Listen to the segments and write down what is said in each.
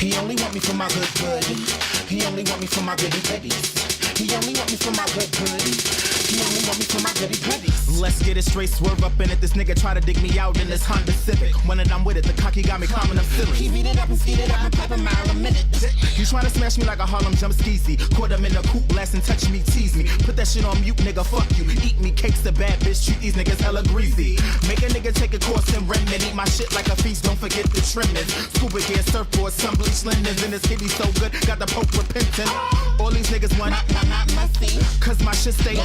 He only want me for my good good. He only want me for my goody goodies. He only want me for my good good. He only want me for my goody goodies. Let's get it straight, swerve up in it. This nigga try to dig me out in this Honda Civic. When I'm with it, the cocky got me climbing up silly. He beat it up and speed it up and pop a mile a minute. You tryna smash me like a Harlem jump skeezy. Caught him in a coupe blast and touch me, tease me. Put that shit on mute, nigga, fuck you. Eat me cakes, a bad bitch, treat these niggas hella greasy. Make a nigga take a course in Redmond. Eat my shit like a feast, don't forget the trimmings. Scuba gear, surfboard, some bleach linens. And this kitty so good, got the Pope repentant. All these niggas want not messy. Cause my shit stay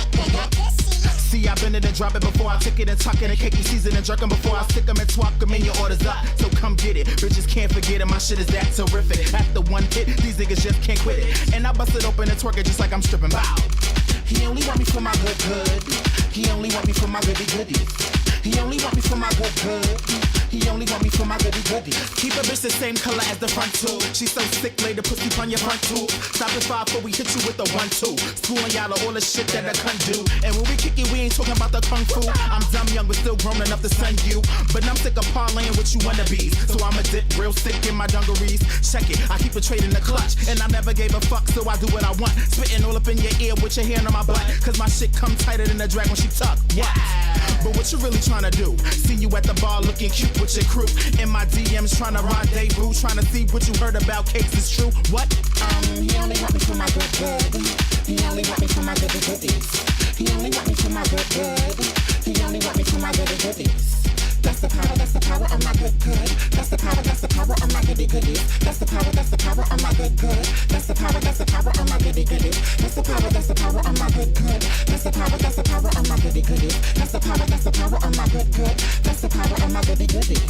See, I bend it and drop it before I tick it and tuck it and cake you season and jerk 'em before I stick 'em and twalk 'em in your orders up. So come get it, bitches can't forget it, my shit is that terrific. After one hit, these niggas just can't quit it. And I bust it open and twerk it just like I'm stripping. Bow. He only want me for my good good. He only want me for my goody goodies. He only want me for my good good. He only want me for my goody goodies. Keep a bitch the same color as the front tube. She's so sick, lay the pussy on your front tube. Stop at 5 before we hit you with the 1-2. Schooling y'all all the shit that I can't do. And when we kick it, we ain't talking about the kung fu. I'm dumb young, but still grown enough to sun you. But I'm sick of parlaying with you wannabes. So I'ma dip real sick in my dungarees. Check it, I keep a trade in the clutch. And I never gave a fuck, so I do what I want. Spitting all up in your ear with your hand on my butt. Cause my shit come tighter than a drag when she tuck. What? But what you really tryna do? See you at the bar looking cute with your crew. In my DMs tryna rendezvous. Tryna see what you heard about cakes is true. What? He only want me for my good good. He only want me for my goody goodies. He only want me for my good good. He only want me for my goody goodies. That's the power of my good good. That's the power of my goody goodies. That's the power of my good good. That's the power of my goody goodies. That's the power of my good good. That's the power of my goody goodies. That's the power of my good good. That's the power of my goody goodies.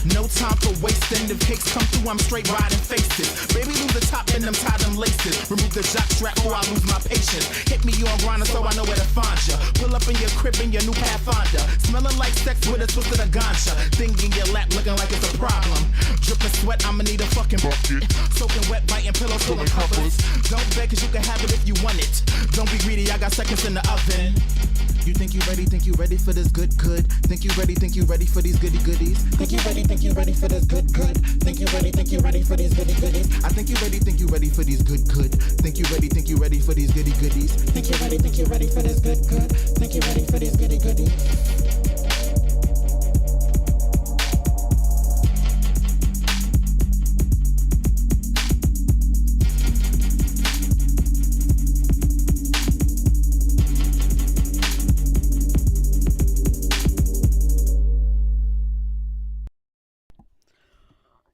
No time for wasting. If cakes come through, I'm straight riding faces. Baby, lose the top and them tie them laces. Remove the jock strap or I lose my patience. Hit me on grinder so I know where to find ya. Pull up in your crib in your new Pathfinder. Smelling like sex with a twist of the ganja. Thing in your lap looking like it's a problem. Dripping sweat, I'ma need a fucking bucket. Soaking wet, biting pillows, pulling covers. Don't beg cause you can have it if you want it. Don't be greedy, I got seconds in the oven. You think you ready for this good good? Think you ready for these goody goodies? Think you ready for this good good? Think you ready for these goody goodies? I think you ready for these good good? Think you ready for these goody goodies? Think you ready for this good good? Think you ready for these goody goodies?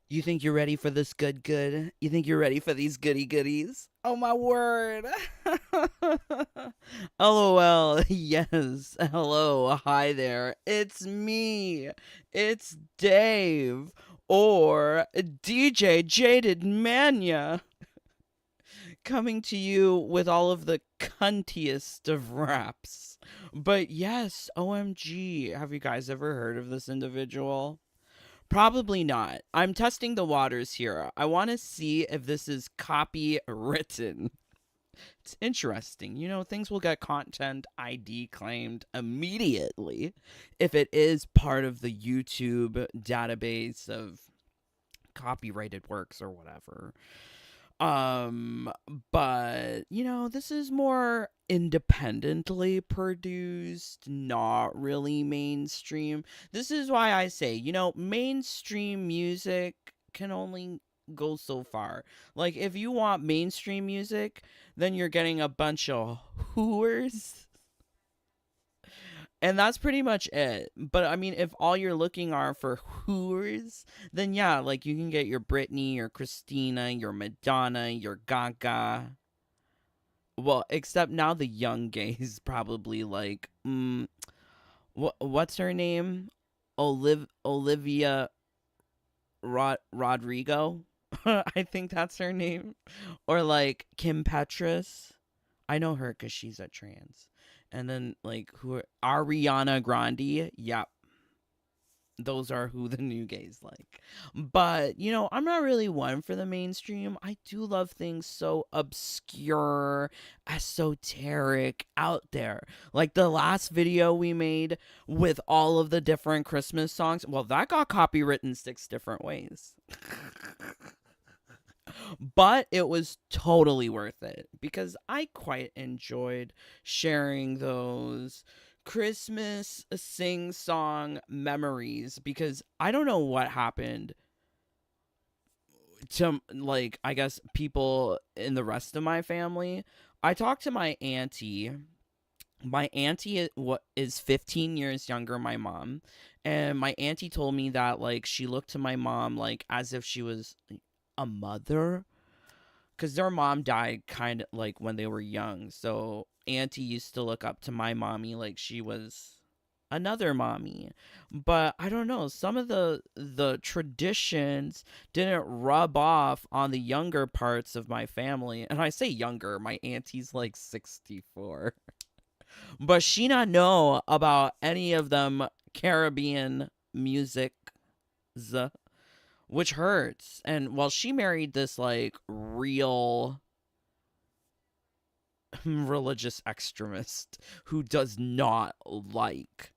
You think you're ready for this good good? You think you're ready for these goody goodies? Oh my word. LOL. Yes. Hello. Hi there. It's me. It's Dave. Or DJ Jaded Mania. Coming to you with all of the cuntiest of raps. But yes, OMG. Have you guys ever heard of this individual? Probably not. I'm testing the waters here. I want to see if this is copywritten. It's interesting. You know, things will get content ID claimed immediately if it is part of the YouTube database of copyrighted works or whatever. But, you know, this is more independently produced, not really mainstream. This is why I say, you know, mainstream music can only go so far. Like, if you want mainstream music, then you're getting a bunch of hooers. And that's pretty much it. But, I mean, if all you're looking are for hooers, then yeah, like, you can get your Britney, your Christina, your Madonna, your Gaga. Well, except now the young gays probably like, what's her name? Olivia Rodrigo? I think that's her name. Or, like, Kim Petras. I know her because she's a trans. And then, like, Ariana Grande? Yep. Those are who the new gays like. But, you know, I'm not really one for the mainstream. I do love things so obscure, esoteric, out there. Like the last video we made with all of the different Christmas songs. Well, that got copywritten 6 different ways. But it was totally worth it because I quite enjoyed sharing those Christmas sing song memories because I don't know what happened to, like, I guess people in the rest of my family. I talked to my auntie. My auntie is 15 years younger than my mom, and my auntie told me that, like, she looked to my mom like as if she was a mother, because their mom died kind of like when they were young. So auntie used to look up to my mommy like she was another mommy. But I don't know, some of the traditions didn't rub off on the younger parts of my family. And I say younger, my auntie's like 64. But she not know about any of them Caribbean music, which hurts. And well, she married this like real religious extremist who does not like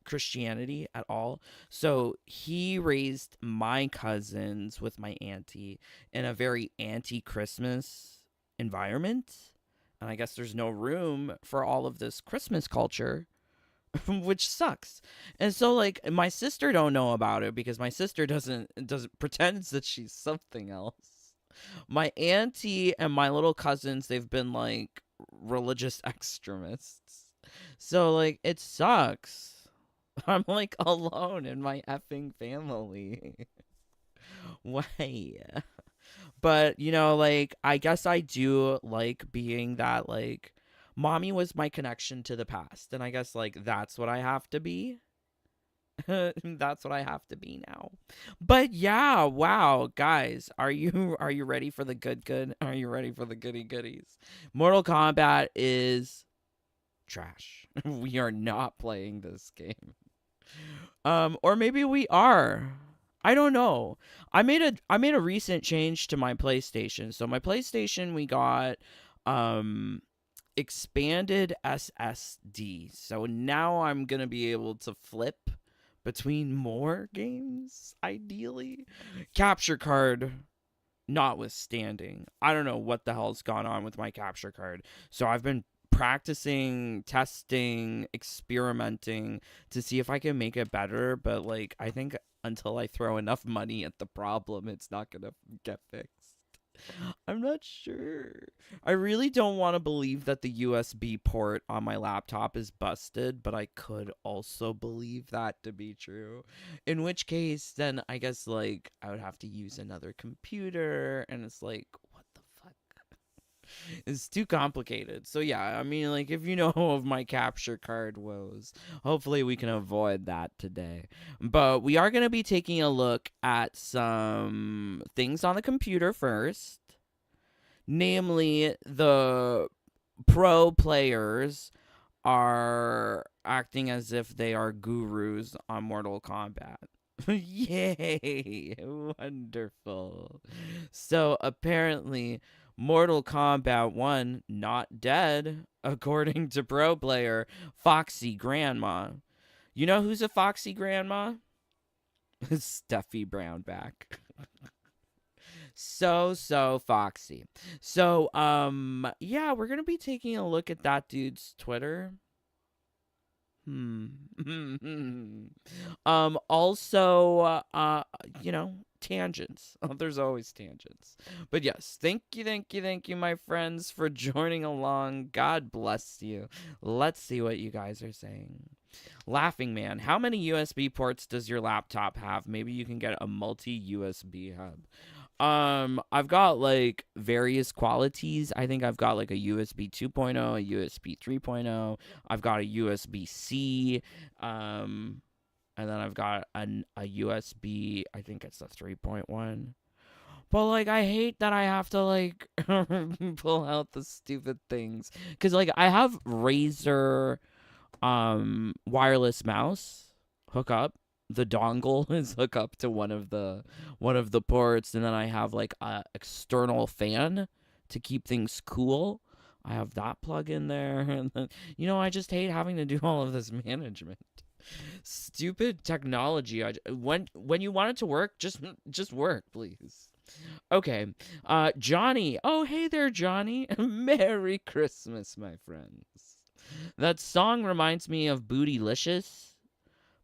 Christianity at all. So he raised my cousins with my auntie in a very anti-Christmas environment. And I guess there's no room for all of this Christmas culture, which sucks. And so like my sister don't know about it because my sister doesn't pretends that she's something else. My auntie and my little cousins, they've been like religious extremists. So like it sucks. I'm like alone in my effing family. Why? But you know, like I guess I do like being that like mommy was my connection to the past, and I guess like that's what I have to be. That's what I have to be now. But yeah, wow, guys, are you ready for the good? Are you ready for the goody goodies? Mortal Kombat is trash. We are not playing this game. Or maybe we are. I don't know. I made a recent change to my PlayStation. So my PlayStation, we got um expanded SSD. So now I'm going to be able to flip between more games ideally. Capture card notwithstanding. I don't know what the hell's gone on with my capture card. So I've been practicing, testing, experimenting to see if I can make it better, but like I think until I throw enough money at the problem, it's not going to get fixed. I'm not sure. I really don't want to believe that the USB port on my laptop is busted, but I could also believe that to be true. In which case, then I guess like I would have to use another computer, and it's like, what the fuck? It's too complicated. So yeah, I mean, like if you know of my capture card woes, hopefully we can avoid that today. But we are going to be taking a look at some things on the computer first. Namely, the pro players are acting as if they are gurus on Mortal Kombat. Yay! Wonderful. So apparently, Mortal Kombat 1 not dead, according to pro player Foxy Grandma. You know who's a Foxy Grandma? Steffi Brownback. So foxy. So yeah, we're gonna be taking a look at that dude's Twitter. Also, you know, tangents. There's always tangents. But yes, thank you, my friends, for joining along. God bless you. Let's see what you guys are saying. Laughing Man, how many USB ports does your laptop have? Maybe you can get a multi-USB hub. I've got like various qualities. I think I've got like a USB 2.0, a USB 3.0. I've got a USB-C, and then I've got a USB, I think it's a 3.1. But like I hate that I have to like pull out the stupid things, cuz like I have Razer wireless mouse hook up. The dongle is hook up to one of the ports, and then I have like a external fan to keep things cool. I have that plug in there, and then, you know, I just hate having to do all of this management. Stupid technology. When you want it to work, just work, please. Okay. Johnny. Oh, hey there, Johnny. Merry Christmas, my friends. That song reminds me of Bootylicious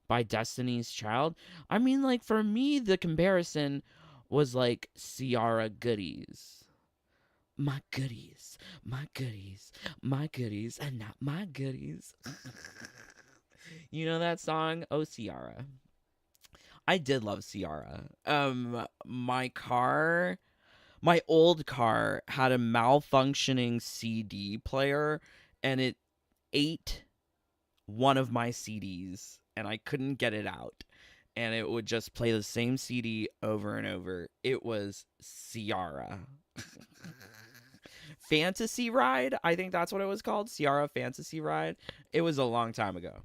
by Destiny's Child. I mean, like, for me, the comparison was like Ciara Goodies. My goodies, my goodies, my goodies, and not my goodies. You know that song? Oh, Ciara. I did love Ciara. My old car had a malfunctioning CD player, and it ate one of my CDs, and I couldn't get it out. And it would just play the same CD over and over. It was Ciara. Fantasy Ride? I think that's what it was called. Ciara Fantasy Ride. It was a long time ago.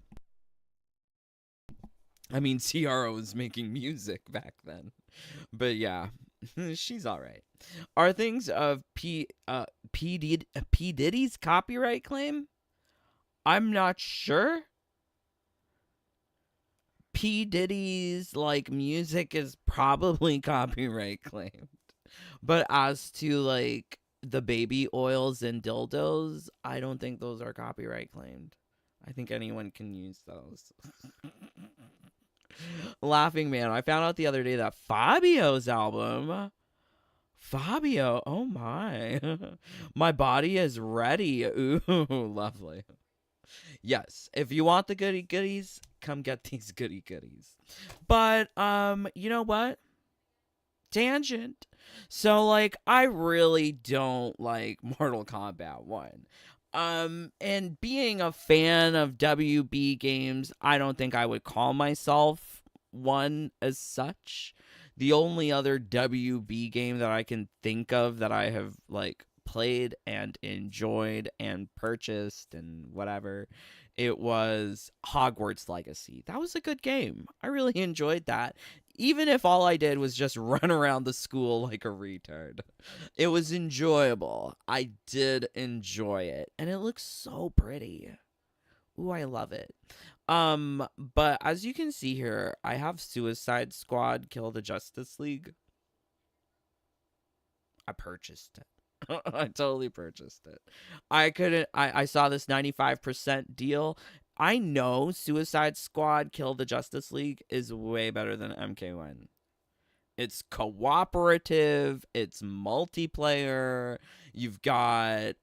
I mean, Ciara was making music back then. But yeah, she's all right. Are things of P Diddy's copyright claim? I'm not sure. P Diddy's like music is probably copyright claimed. But as to like the baby oils and dildos, I don't think those are copyright claimed. I think anyone can use those. Laughing Man, I found out the other day that Fabio's album. Fabio, oh my. My body is ready. Ooh, lovely. Yes, if you want the goody goodies, come get these goody goodies. But you know what? Tangent. So like I really don't like Mortal Kombat 1. And being a fan of WB games, I don't think I would call myself one as such. The only other WB game that I can think of that I have like played and enjoyed and purchased and whatever, it was Hogwarts Legacy. That was a good game. I really enjoyed that. Even if all I did was just run around the school like a retard. It was enjoyable. I did enjoy it. And it looks so pretty. Ooh, I love it. But as you can see here, I have Suicide Squad Kill the Justice League. I purchased it. I totally purchased it. I saw this 95% deal. I know Suicide Squad Kill the Justice League is way better than MK1. It's cooperative, it's multiplayer. You've got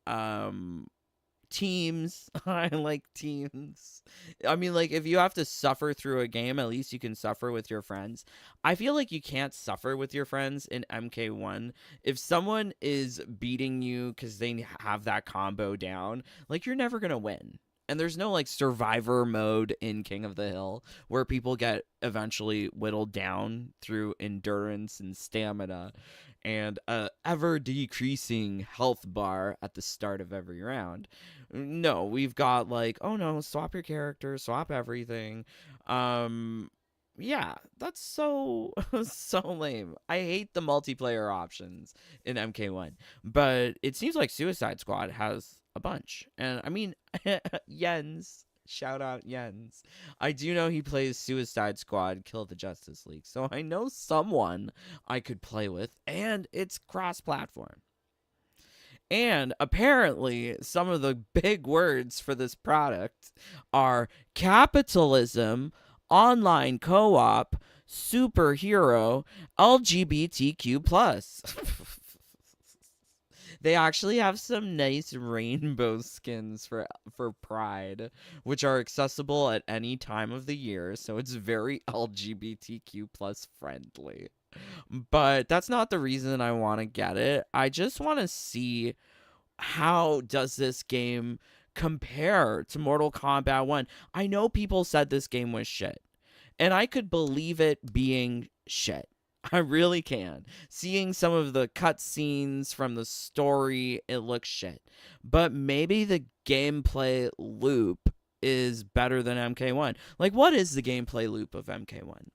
teams. I like teams. I mean, like, if you have to suffer through a game, at least you can suffer with your friends. I feel like you can't suffer with your friends in MK1. If someone is beating you because they have that combo down, like, you're never gonna win. And there's no, like, survivor mode in King of the Hill where people get eventually whittled down through endurance and stamina and a ever-decreasing health bar at the start of every round. No, we've got, like, oh, no, swap your character, swap everything. Yeah, that's so, so lame. I hate the multiplayer options in MK1. But it seems like Suicide Squad has a bunch. And I mean, Jens, shout out Jens. I do know he plays Suicide Squad Kill the Justice League. So I know someone I could play with, and it's cross-platform. And apparently, some of the big words for this product are capitalism, online co-op, superhero, LGBTQ+. They actually have some nice rainbow skins for Pride, which are accessible at any time of the year, so it's very LGBTQ plus friendly. But that's not the reason I want to get it. I just want to see how does this game compare to Mortal Kombat 1. I know people said this game was shit, and I could believe it being shit. I really can. Seeing some of the cutscenes from the story, it looks shit. But maybe the gameplay loop is better than MK1. Like, what is the gameplay loop of MK1?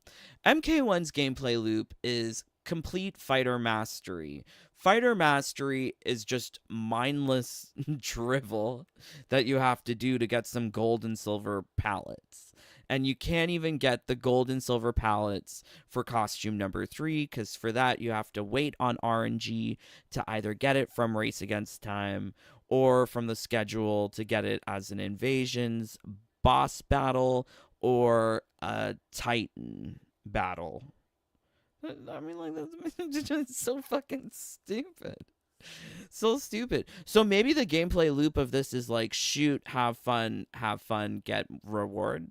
MK1's gameplay loop is complete fighter mastery. Fighter mastery is just mindless drivel that you have to do to get some gold and silver pallets. And you can't even get the gold and silver palettes for costume number 3, because for that you have to wait on RNG to either get it from Race Against Time or from the schedule to get it as an Invasions boss battle or a Titan battle. I mean, like, that's just so fucking stupid. So stupid. So maybe the gameplay loop of this is like shoot, have fun, get reward.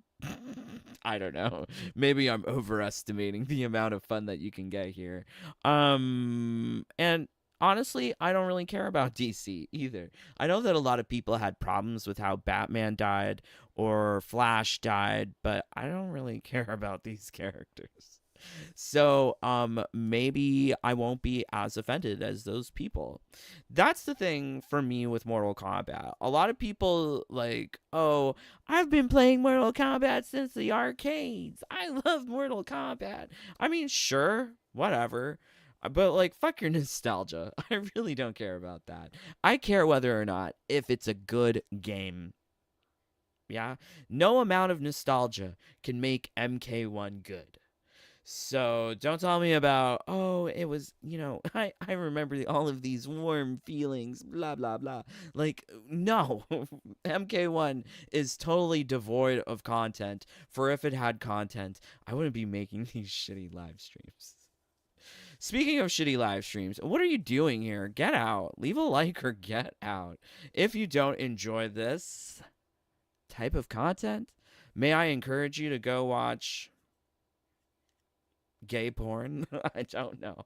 I don't know. Maybe I'm overestimating the amount of fun that you can get here. And honestly, I don't really care about DC either. I know that a lot of people had problems with how Batman died or Flash died, but I don't really care about these characters. So maybe I won't be as offended as those people. That's the thing for me with Mortal Kombat. A lot of people like, oh, I've been playing Mortal Kombat since the arcades. I love Mortal Kombat. I mean, sure, whatever. But like, fuck your nostalgia. I really don't care about that. I care whether or not if it's a good game. Yeah? No amount of nostalgia can make MK1 good. So don't tell me about, oh, it was, I remember all of these warm feelings, blah, blah, blah. Like, no, MK1 is totally devoid of content. For if it had content, I wouldn't be making these shitty live streams. Speaking of shitty live streams, what are you doing here? Get out. Leave a like or get out. If you don't enjoy this type of content, may I encourage you to go watch gay porn? I don't know.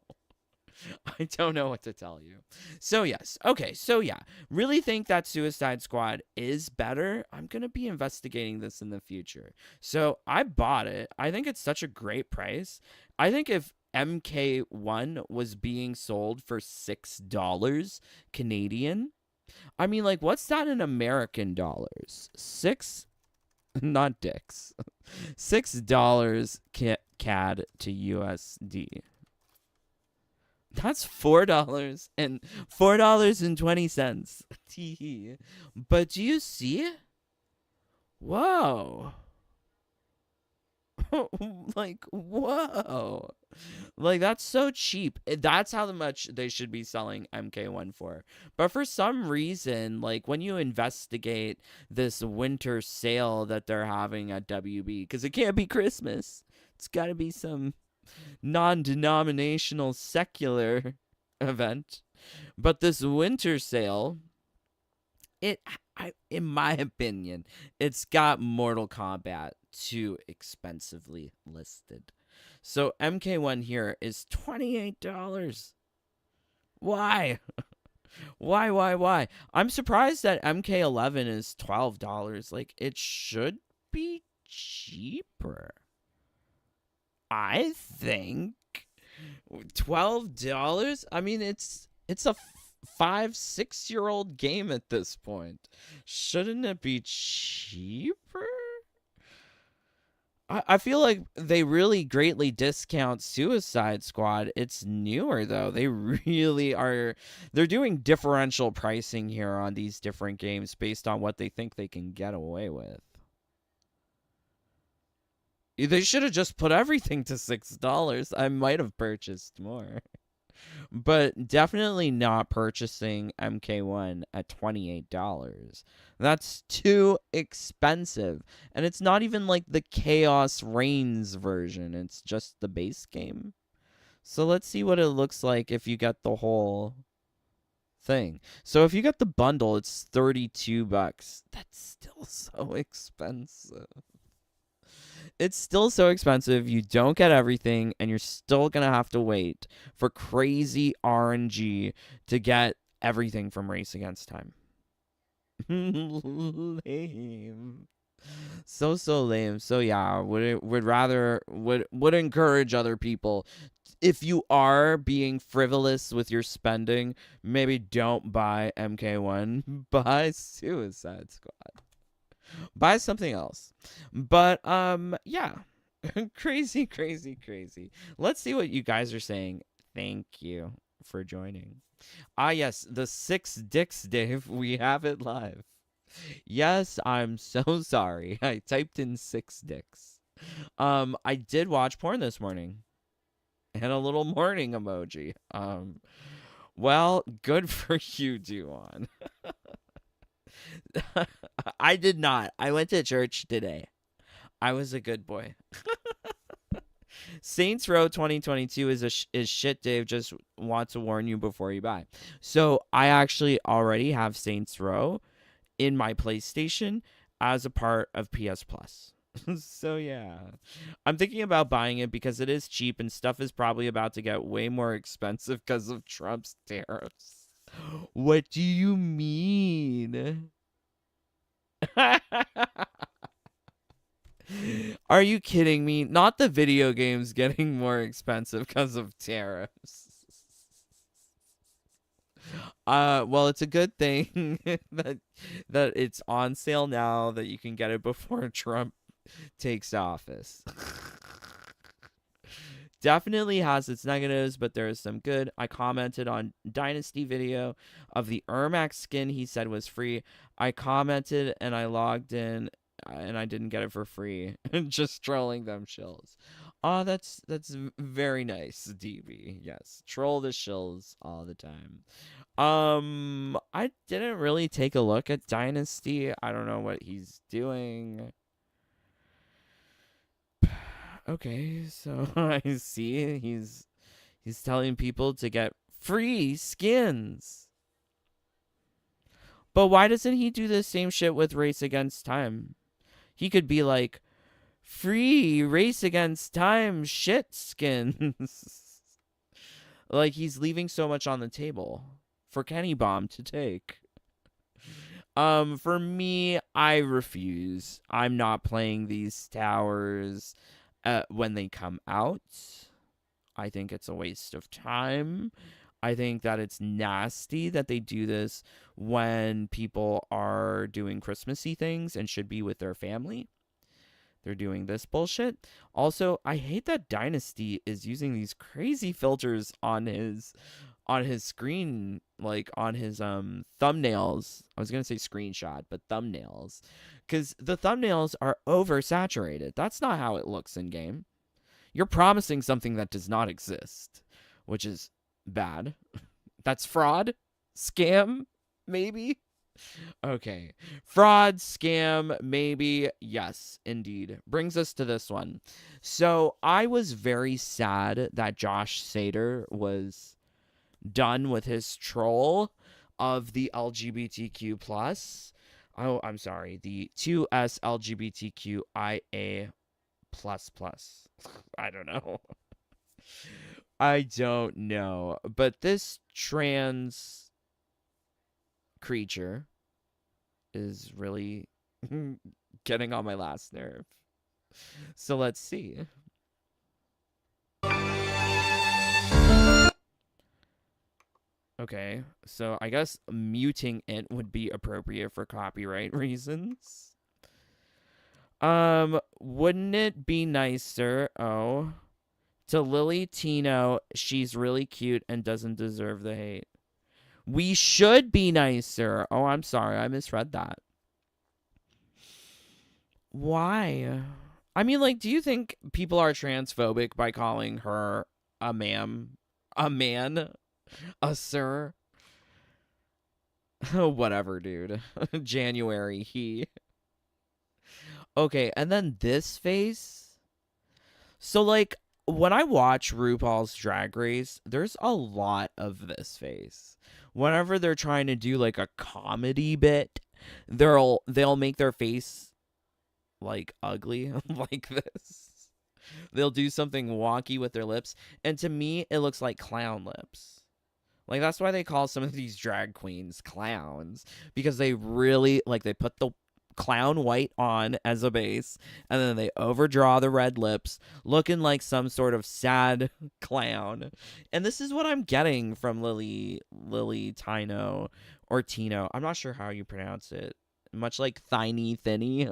I don't know what to tell you. So yes. Okay, so yeah. Really think that Suicide Squad is better. I'm going to be investigating this in the future. So I bought it. I think it's such a great price. I think if MK1 was being sold for $6 Canadian, I mean, like, what's that in American dollars? Not dicks. $6 CAD to USD. That's $4.20. But do you see? Whoa. Like, whoa. Like, that's so cheap. That's how much they should be selling MK1 for. But for some reason, like, when you investigate this winter sale that they're having at WB, because it can't be Christmas, it's got to be some non-denominational secular event. But this winter sale, in my opinion, it's got Mortal Kombat too expensively listed. So MK1 here is $28. Why? Why? I'm surprised that MK11 is $12. Like, it should be cheaper. I think $12. I mean, it's a 5-6-year-old game at this point. Shouldn't it be cheaper? I feel like they really greatly discount Suicide Squad. It's newer, though. They really are. They're doing differential pricing here on these different games based on what they think they can get away with. They should have just put everything to $6. I might have purchased more. But definitely not purchasing MK1 at $28. That's too expensive. And it's not even like the Chaos Reigns version. It's just the base game. So let's see what it looks like if you get the whole thing. So if you get the bundle, it's $32. That's still so expensive. It's still so expensive. You don't get everything, and you're still going to have to wait for crazy RNG to get everything from Race Against Time. Lame. So lame. So yeah, would encourage other people, if you are being frivolous with your spending, maybe don't buy MK1, buy Suicide Squad. Buy something else. But yeah. Crazy. Let's see what you guys are saying. Thank you for joining. Yes, the 6 dicks, Dave. We have it live. Yes, I'm so sorry. I typed in 6 dicks. I did watch porn this morning and a little morning emoji. Well, good for you, Duan. I did not. I went to church today. I was a good boy. Saints Row 2022 is shit, Dave. Just want to warn you before you buy. So I actually already have Saints Row in my PlayStation as a part of PS Plus. So yeah, I'm thinking about buying it because it is cheap and stuff is probably about to get way more expensive because of Trump's tariffs. What do you mean? Are you kidding me? Not the video games getting more expensive because of tariffs. Well, it's a good thing that it's on sale now, that you can get it before Trump takes office. Definitely has its negatives, but there is some good. I commented on Dynasty video of the Ermac skin he said was free. I commented and I logged in and I didn't get it for free. Just trolling them shills. Oh, that's very nice, DB. Yes, troll the shills all the time. I didn't really take a look at Dynasty. I don't know what he's doing. Okay, so I see he's telling people to get free skins. But why doesn't he do the same shit with Race Against Time? He could be like, free Race Against Time shit skins. Like, he's leaving so much on the table for Kenny Bomb to take. For me, I refuse. I'm not playing these towers when they come out. I think it's a waste of time. I think that it's nasty that they do this when people are doing Christmassy things and should be with their family. They're doing this bullshit. Also, I hate that Dynasty is using these crazy filters on his screen, like on his thumbnails. I was gonna say screenshot, but thumbnails, because the thumbnails are oversaturated. That's not how it looks in game. You're promising something that does not exist, which is bad. That's fraud, scam, maybe. Okay, fraud, scam, maybe. Yes, indeed. Brings us to this one. So I was very sad that Josh Sater was done with his troll of the LGBTQ plus. Oh, I'm sorry, the 2S LGBTQIA plus plus. I don't know. I don't know. But this trans creature is really getting on my last nerve. So let's see. Okay, so I guess muting it would be appropriate for copyright reasons. Wouldn't it be nicer, to Lily Tino, she's really cute and doesn't deserve the hate. We should be nicer. Oh, I'm sorry, I misread that. Why? I mean, like, do you think people are transphobic by calling her a ma'am, a man, a sir? Whatever, dude. January, he. Okay, and then this face. So, like, when I watch RuPaul's Drag Race, there's a lot of this face. Whenever they're trying to do, like, a comedy bit, they'll make their face, like, ugly, like this. They'll do something wonky with their lips, and to me, it looks like clown lips. Like, that's why they call some of these drag queens clowns, because they really, like, they put the clown white on as a base, and then they overdraw the red lips, looking like some sort of sad clown. And this is what I'm getting from Lily Tino, or Tino. I'm not sure how you pronounce it. Much like Thinny Thinny.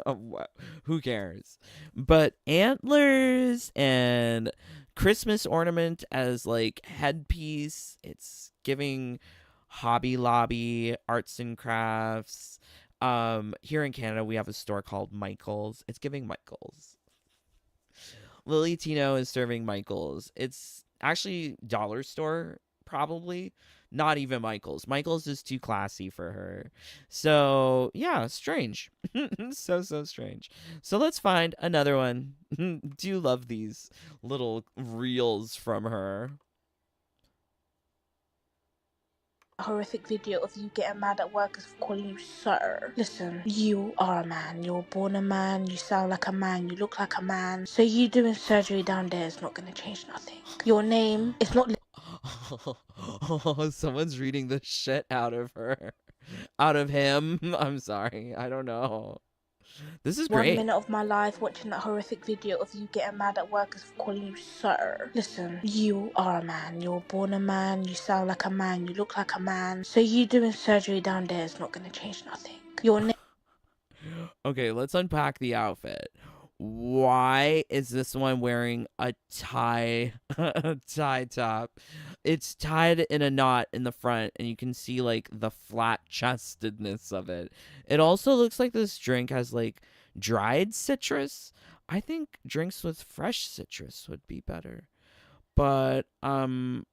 Who cares? But antlers and Christmas ornament as, like, headpiece. It's giving Hobby Lobby, arts and crafts. Here in Canada, we have a store called Michael's. It's giving Michael's. Lily Tino is serving Michael's. It's actually dollar store, probably. Not even Michael's. Michael's is too classy for her. So, yeah, strange. So strange. So let's find another one. Do love these little reels from her. Horrific video of you getting mad at workers for calling you sir. Listen, you are a man. You're born a man. You sound like a man. You look like a man. So you doing surgery down there is not going to change nothing. Your name is not... Someone's reading the shit out of her. Out of him. I'm sorry. I don't know. This is great. 1 minute of my life watching that horrific video of you getting mad at workers for calling you sir. Listen, you are a man. You're born a man. You sound like a man. You look like a man. So you doing surgery down there is not going to change nothing. Your name... Okay, let's unpack the outfit. Why is this one wearing a tie a tie top? It's tied in a knot in the front, and you can see like the flat chestedness of it. It also looks like this drink has like dried citrus. I think drinks with fresh citrus would be better. But I'm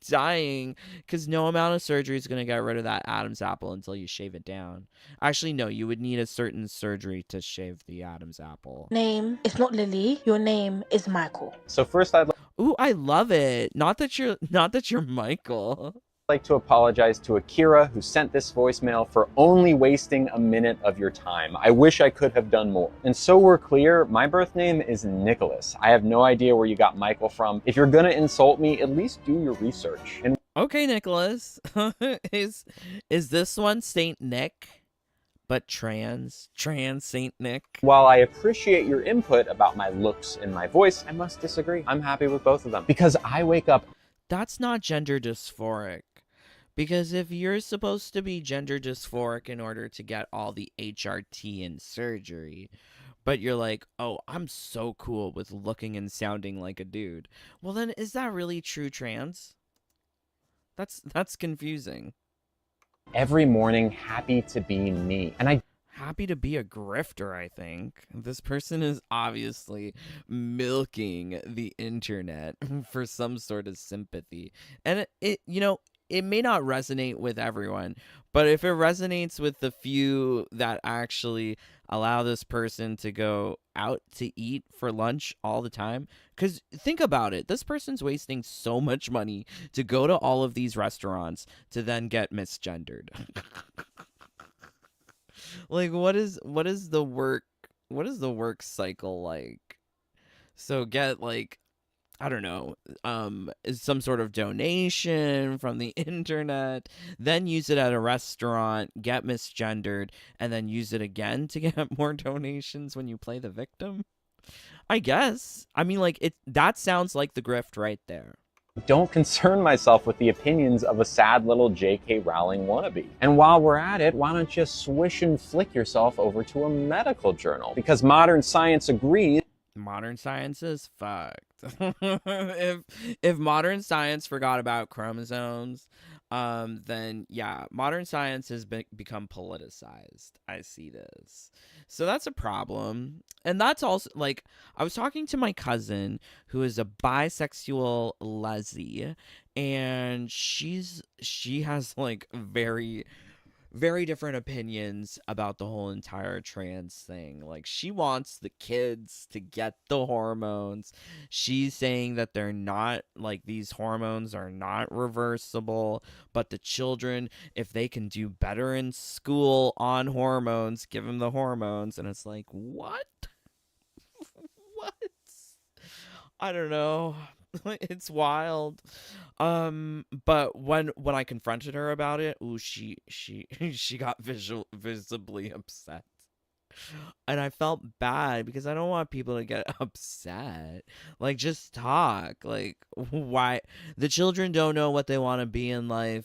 dying because no amount of surgery is gonna get rid of that Adam's apple until you shave it down. Actually, no, you would need a certain surgery to shave the Adam's apple. Name is not Lily. Your name is Michael. So first, I'd Ooh, I love it. Not that you're Michael. like to apologize to Akira, who sent this voicemail, for only wasting a minute of your time. I wish I could have done more. And so we're clear, my birth name is Nicholas. I have no idea where you got Michael from. If you're gonna insult me, at least do your research. And Okay, Nicholas. is this one Saint Nick? But trans Saint Nick. while I appreciate your input about my looks and my voice, I must disagree. I'm happy with both of them. Because I wake up... That's not gender dysphoric. Because if you're supposed to be gender dysphoric in order to get all the HRT and surgery, but you're like, oh, I'm so cool with looking and sounding like a dude, well then is that really true trans? That's confusing. every morning happy to be me. And I Happy to be a grifter, I think. This person is obviously milking the internet for some sort of sympathy. And it may not resonate with everyone, but if it resonates with the few that actually allow this person to go out to eat for lunch all the time, because think about it, this person's wasting so much money to go to all of these restaurants to then get misgendered. Like, what is the work cycle like? So get like, I don't know, some sort of donation from the internet, then use it at a restaurant, get misgendered, and then use it again to get more donations when you play the victim? I guess. I mean, like, that sounds like the grift right there. don't concern myself with the opinions of a sad little J.K. Rowling wannabe. And while we're at it, why don't you swish and flick yourself over to a medical journal? Because modern science agrees. Modern science is fucked. if modern science forgot about chromosomes, then yeah, modern science has become politicized. I see this. So that's a problem. And that's also, like, I was talking to my cousin who is a bisexual leslie, and she has like very very different opinions about the whole entire trans thing. Like, she wants the kids to get the hormones. She's saying that they're not, like, these hormones are not reversible, but the children, if they can do better in school on hormones, give them the hormones. And it's like, what? What? I don't know. It's wild. But when I confronted her about it, ooh, she got visibly upset. And I felt bad because I don't want people to get upset. Like, just talk. Like, why the children don't know what they want to be in life,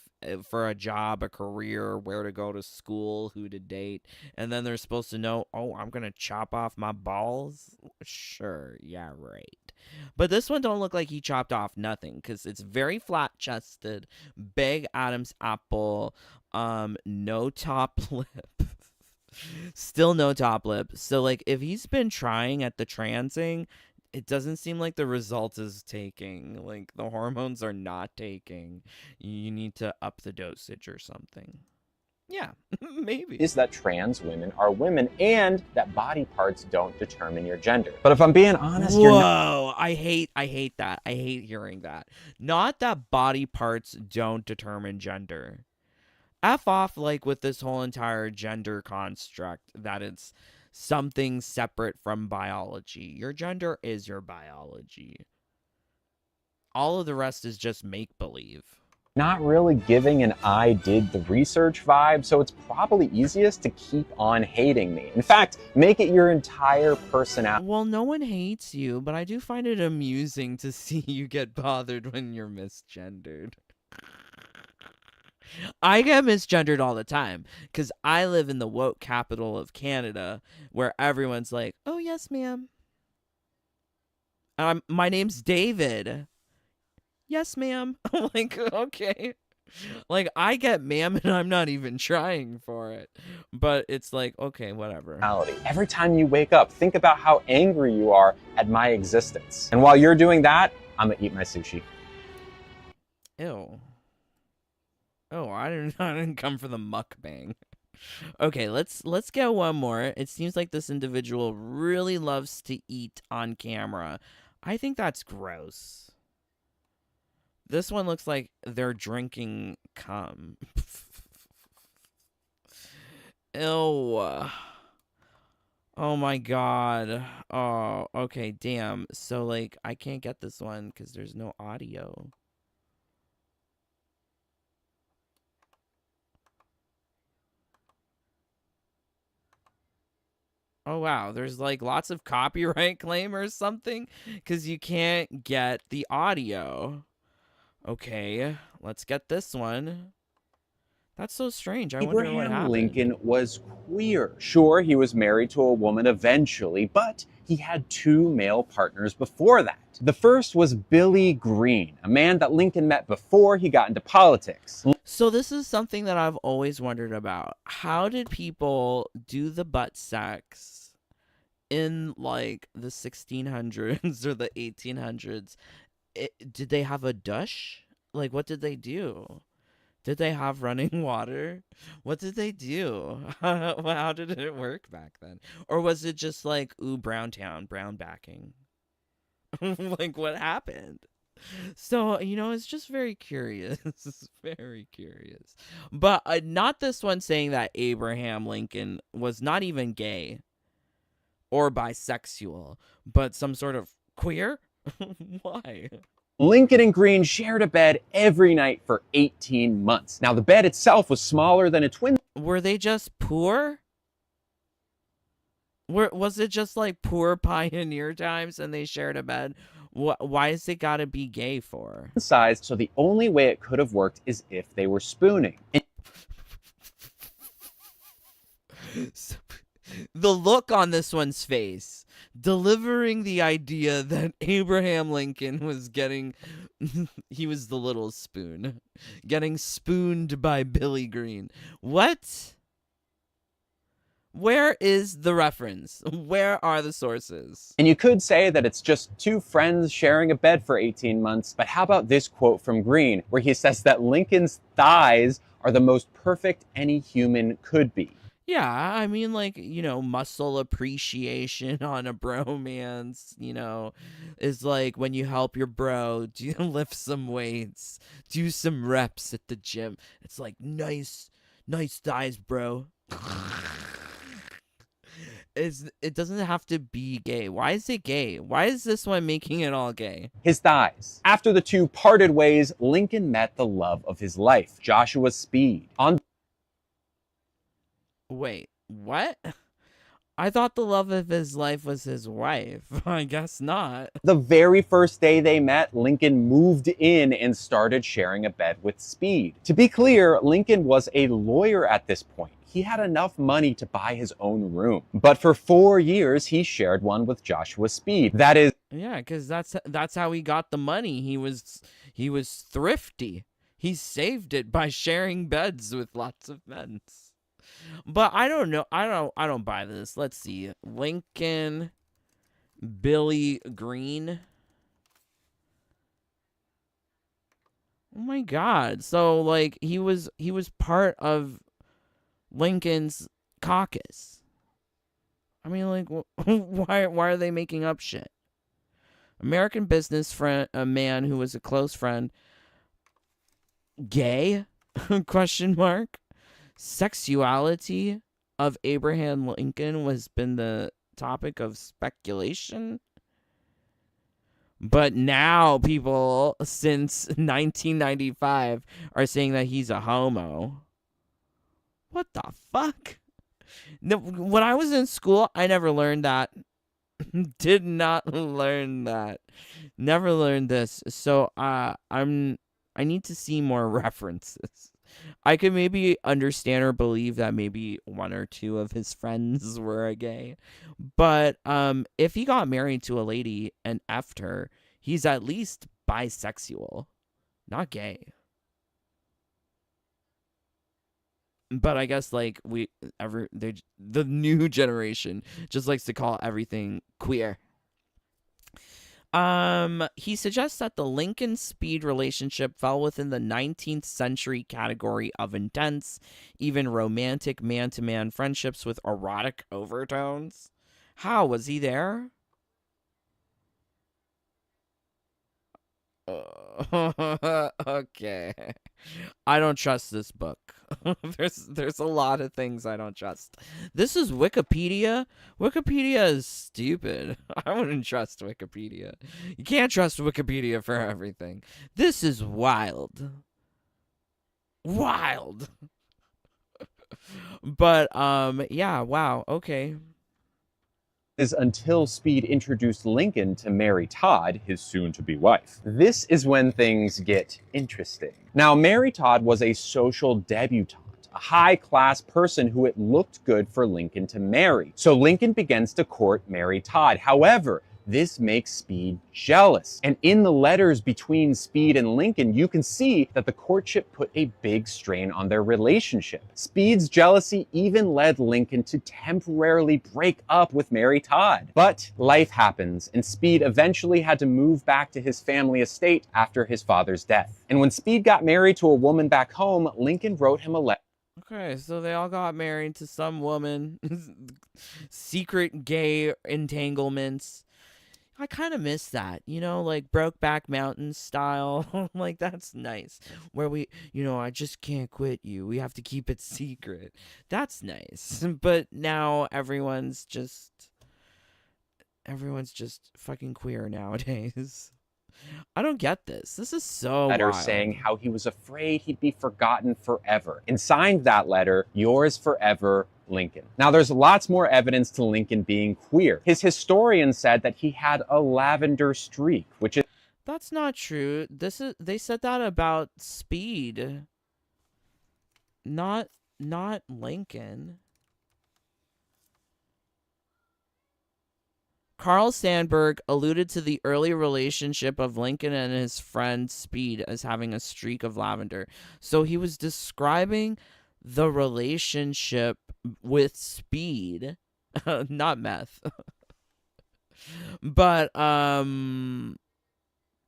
for a job, a career, where to go to school, who to date, and then they're supposed to know, oh, I'm gonna chop off my balls. Sure, yeah, right. But this one don't look like he chopped off nothing, because it's very flat chested, big Adam's apple. no top lip. Still no top lip. So like if he's been trying at the transing, it doesn't seem like the result is taking. Like the hormones are not taking. You need to up the dosage or something. Yeah, maybe. Is that trans women are women and that body parts don't determine your gender. But if I'm being honest, you're not. Whoa, I hate that. I hate hearing that. Not that body parts don't determine gender. F off like with this whole entire gender construct that it's something separate from biology. Your gender is your biology. All of the rest is just make-believe. Not really giving an I did the research vibe, so it's probably easiest to keep on hating me. In fact, make it your entire personality. Well, no one hates you, but I do find it amusing to see you get bothered when you're misgendered. I get misgendered all the time because I live in the woke capital of Canada where everyone's like, oh, yes, ma'am. My name's David. Yes, ma'am. I'm like, okay. Like, I get ma'am and I'm not even trying for it. But it's like, okay, whatever. Every time you wake up, think about how angry you are at my existence. And while you're doing that, I'm gonna eat my sushi. Ew. Oh, I didn't come for the mukbang. Okay, let's get one more. It seems like this individual really loves to eat on camera. I think that's gross. This one looks like they're drinking cum. Ew. Oh my god. Oh, okay, damn. So like I can't get this one because there's no audio. Oh, wow. There's like lots of copyright claim or something because you can't get the audio. Okay, let's get this one. That's so strange. I wonder what happened. Lincoln was queer. Sure, he was married to a woman eventually, but he had two male partners before that. The first was Billy Green, a man that Lincoln met before he got into politics. So this is something that I've always wondered about. How did people do the butt sex in like the 1600s or the 1800s? Did they have a douche? Like, what did they do? Did they have running water? What did they do? How did it work back then? Or was it just like, ooh, Browntown, brown backing? Like, what happened? So, you know, it's just very curious. Very curious. But not this one saying that Abraham Lincoln was not even gay or bisexual, but some sort of queer? Why? Lincoln and Green shared a bed every night for 18 months. Now, the bed itself was smaller than a twin. Were they just poor? Was it just like poor pioneer times and they shared a bed? Why is it gotta be gay for? Size, so the only way it could have worked is if they were spooning. The look on this one's face, delivering the idea that Abraham Lincoln was getting, he was the little spoon, getting spooned by Billy Green. What? Where is the reference? Where are the sources? And you could say that it's just two friends sharing a bed for 18 months, but how about this quote from Green, where he says that Lincoln's thighs are the most perfect any human could be. Yeah, I mean, like, you know, muscle appreciation on a bromance, you know, is like when you help your bro lift some weights, do some reps at the gym. It's like, nice thighs, bro. It doesn't have to be gay. Why is it gay? Why is this one making it all gay? His thighs. After the two parted ways, Lincoln met the love of his life, Joshua Speed. Wait, what? I thought the love of his life was his wife. I guess not. The very first day they met, Lincoln moved in and started sharing a bed with Speed. To be clear, Lincoln was a lawyer at this point. He had enough money to buy his own room. But for 4 years, he shared one with Joshua Speed. That is... Yeah, because that's how he got the money. He was thrifty. He saved it by sharing beds with lots of men. But I don't know. I don't buy this. Let's see. Lincoln Billy Green. Oh my god. So like he was part of Lincoln's caucus. I mean, like, why are they making up shit? American business friend, a man who was a close friend. Gay? Question mark. Sexuality of Abraham Lincoln was been the topic of speculation. But now people since 1995 are saying that he's a homo. What the fuck? No, when I was in school, I never learned that. Did not learn that. Never learned this. So I need to see more references. I could maybe understand or believe that maybe one or two of his friends were gay. But if he got married to a lady and effed her, he's at least bisexual, not gay. But I guess like the new generation just likes to call everything queer. He suggests that the Lincoln Speed relationship fell within the 19th century category of intense, even romantic man-to-man friendships with erotic overtones. How was he there? Okay. I don't trust this book. There's a lot of things I don't trust. This is Wikipedia. Wikipedia is stupid. I wouldn't trust Wikipedia. You can't trust Wikipedia for everything. This is wild. Wild. But yeah, wow. Okay. Is until Speed introduced Lincoln to Mary Todd, his soon-to-be wife. This is when things get interesting. Now, Mary Todd was a social debutante, a high-class person who it looked good for Lincoln to marry. So Lincoln begins to court Mary Todd. However, this makes Speed jealous. And in the letters between Speed and Lincoln, you can see that the courtship put a big strain on their relationship. Speed's jealousy even led Lincoln to temporarily break up with Mary Todd. But life happens, and Speed eventually had to move back to his family estate after his father's death. And when Speed got married to a woman back home, Lincoln wrote him a letter. Okay, so they all got married to some woman. Secret gay entanglements. I kind of miss that, you know, like Brokeback Mountain style. Like, that's nice. Where we, you know, I just can't quit you. We have to keep it secret. That's nice. But now everyone's just fucking queer nowadays. I don't get this. This is so letter wild. Saying how he was afraid he'd be forgotten forever. And signed that letter, yours forever, Lincoln. Now, there's lots more evidence to Lincoln being queer. His historian said that he had a lavender streak, which is... That's not true. They said that about Speed. Not Lincoln. Carl Sandburg alluded to the early relationship of Lincoln and his friend Speed as having a streak of lavender. So he was describing the relationship with Speed, not meth. But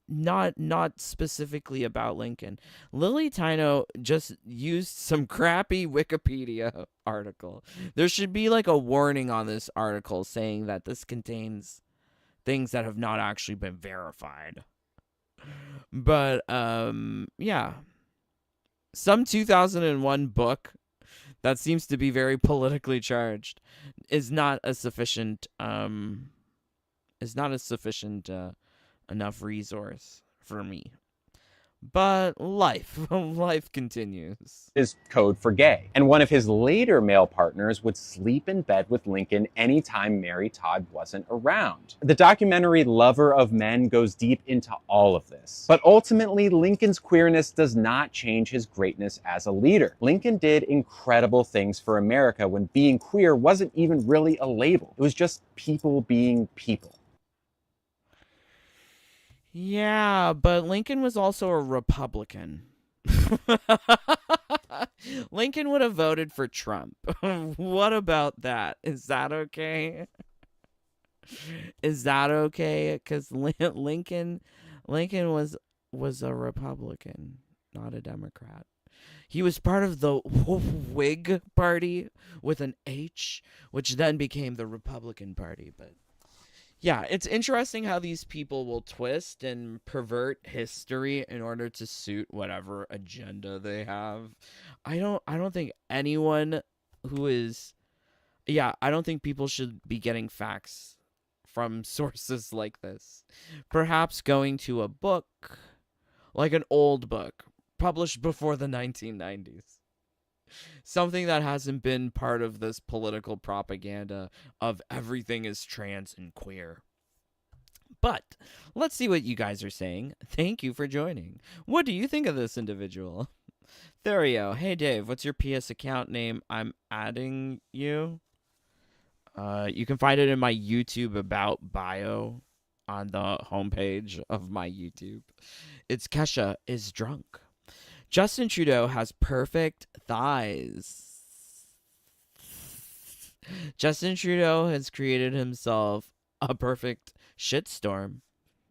not specifically about Lincoln. Lily Tino just used some crappy Wikipedia article. There should be like a warning on this article saying that this contains things that have not actually been verified. But yeah. Some 2001 book that seems to be very politically charged is not a sufficient enough resource for me. But life continues. Is code for gay. And one of his later male partners would sleep in bed with Lincoln anytime Mary Todd wasn't around. The documentary Lover of Men goes deep into all of this. But ultimately, Lincoln's queerness does not change his greatness as a leader. Lincoln did incredible things for America when being queer wasn't even really a label. It was just people being people. Yeah, but Lincoln was also a Republican. Lincoln would have voted for Trump. What about that? Is that okay? Is that okay? Because Lincoln was a Republican, not a Democrat. He was part of the Whig Party with an H, which then became the Republican Party. But yeah, it's interesting how these people will twist and pervert history in order to suit whatever agenda they have. I don't think anyone who is I don't think people should be getting facts from sources like this. Perhaps going to a book, like an old book published before the 1990s. Something that hasn't been part of this political propaganda of everything is trans and queer. But let's see what you guys are saying. Thank you for joining. What do you think of this individual? Therio, hey Dave, what's your PS account name? I'm adding you. You can find it in my YouTube about bio on the homepage of my YouTube. It's Kesha is drunk. Justin Trudeau has perfect thighs. Justin Trudeau has created himself a perfect shitstorm.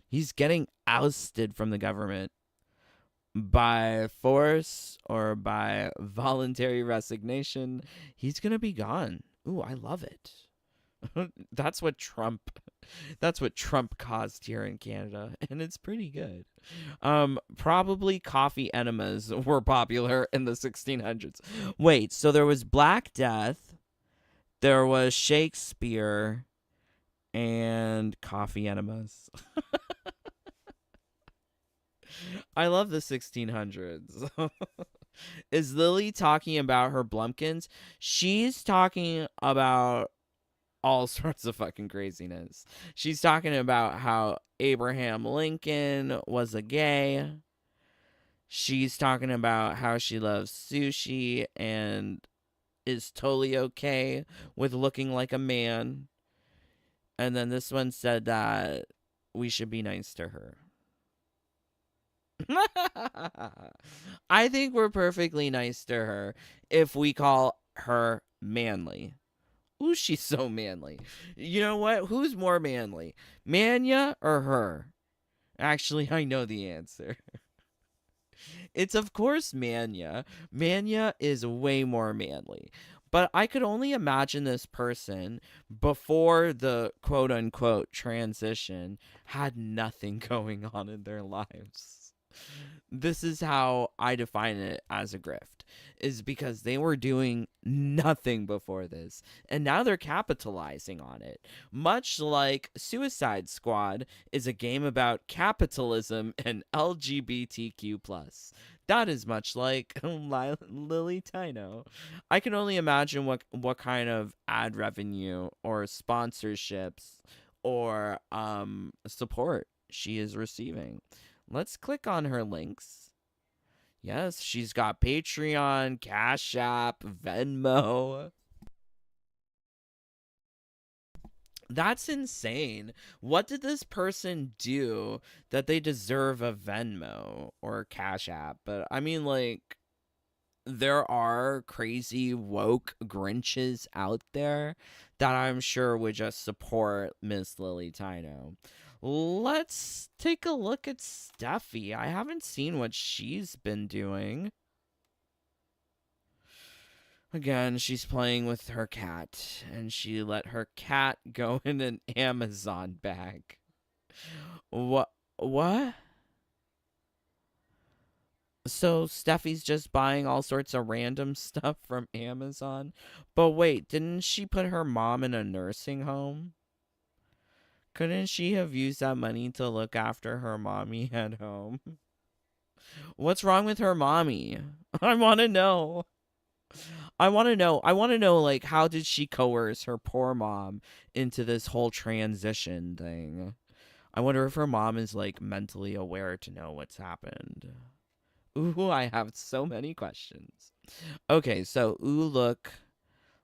He's getting ousted from the government by force or by voluntary resignation. He's going to be gone. Ooh, I love it. That's what Trump caused here in Canada, and it's pretty good. Probably coffee enemas were popular in the 1600s. Wait, so there was Black Death, there was Shakespeare, and coffee enemas. I love the 1600s. Is Lily talking about her Blumpkins? She's talking about all sorts of fucking craziness. She's talking about how Abraham Lincoln was a gay. She's talking about how she loves sushi and is totally okay with looking like a man. And then this one said that we should be nice to her. I think we're perfectly nice to her if we call her manly. Ooh, she's so manly. You know what? Who's more manly? Manya or her? Actually, I know the answer. It's of course Manya. Manya is way more manly. But I could only imagine this person before the quote unquote transition had nothing going on in their lives. This is how I define it as a grift, is because they were doing nothing before this, and now they're capitalizing on it. Much like Suicide Squad is a game about capitalism and LGBTQ+. That is much like Lily Tino. I can only imagine what kind of ad revenue or sponsorships or support she is receiving. Let's click on her links. Yes, she's got Patreon, Cash App, Venmo. That's insane. What did this person do that they deserve a Venmo or Cash App? But I mean, like, there are crazy woke Grinches out there that I'm sure would just support Miss Lily Tino. Let's take a look at Steffi. I haven't seen what she's been doing. Again, she's playing with her cat, and she let her cat go in an Amazon bag. What? So Steffi's just buying all sorts of random stuff from Amazon? But wait, didn't she put her mom in a nursing home? Couldn't she have used that money to look after her mommy at home? What's wrong with her mommy? I want to know. I want to know, like, how did she coerce her poor mom into this whole transition thing? I wonder if her mom is, like, mentally aware to know what's happened. Ooh, I have so many questions. Okay, so, look.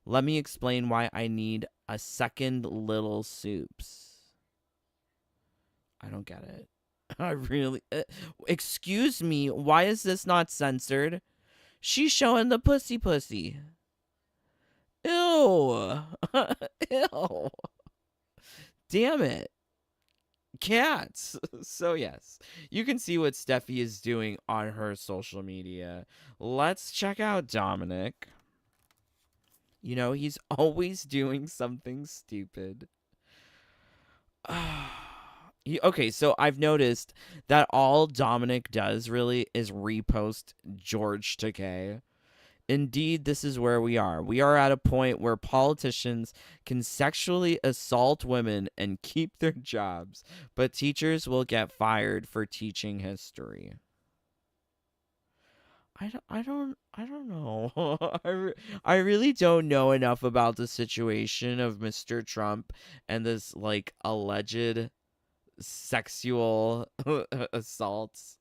Let me explain why I need a second Little Soups. I don't get I really. Excuse me, why is this not censored? She's showing the pussy. Ew. Ew. Damn it. Cats. So, yes, you can see what Steffi is doing on her social media. Let's check out Dominic. You know, he's always doing something stupid. Okay, so I've noticed that all Dominic does really is repost George Takei. Indeed, this is where we are. We are at a point where politicians can sexually assault women and keep their jobs, but teachers will get fired for teaching history. I don't know. I really don't know enough about the situation of Mr. Trump and this like alleged sexual assaults.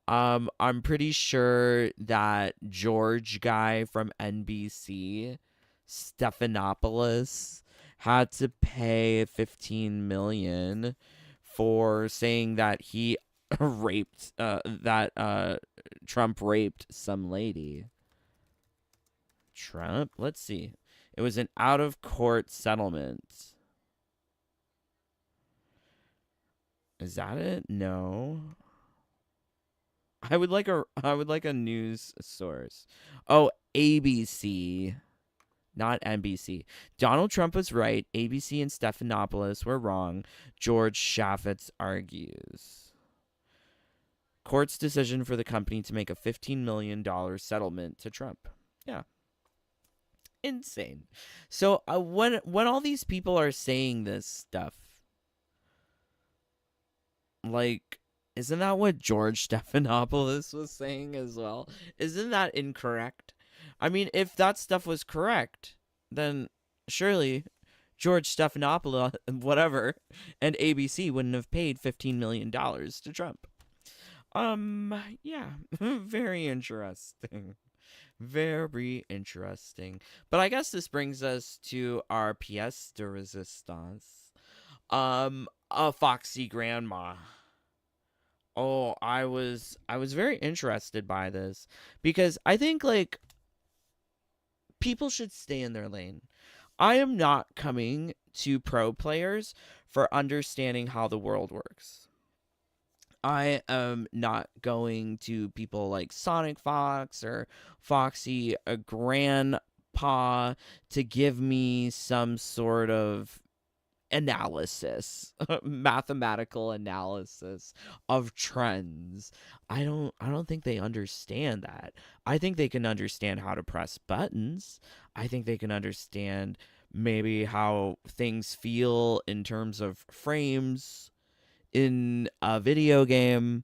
I'm pretty sure that George guy from NBC, Stephanopoulos, had to pay 15 million for saying that he raped Trump raped some lady. Trump? Let's see. It was an out of court settlement. Is that it? No. I would like a news source. Oh, ABC, not NBC. Donald Trump was right. ABC and Stephanopoulos were wrong. George Chaffetz argues. Court's decision for the company to make a $15 million settlement to Trump. Yeah. Insane. So when all these people are saying this stuff, like, isn't that what George Stephanopoulos was saying as well? Isn't that incorrect? I mean, if that stuff was correct, then surely George Stephanopoulos, whatever, and ABC wouldn't have paid $15 million to Trump. Yeah, very interesting. Very interesting. But I guess this brings us to our pièce de résistance. A foxy grandma. Oh, I was very interested by this because I think like people should stay in their lane. I am not coming to pro players for understanding how the world works. I am not going to people like Sonic Fox or Foxy a Grandpa to give me some sort of analysis, mathematical analysis of trends. I don't think they understand that. I think they can understand how to press buttons. I think they can understand maybe how things feel in terms of frames in a video game,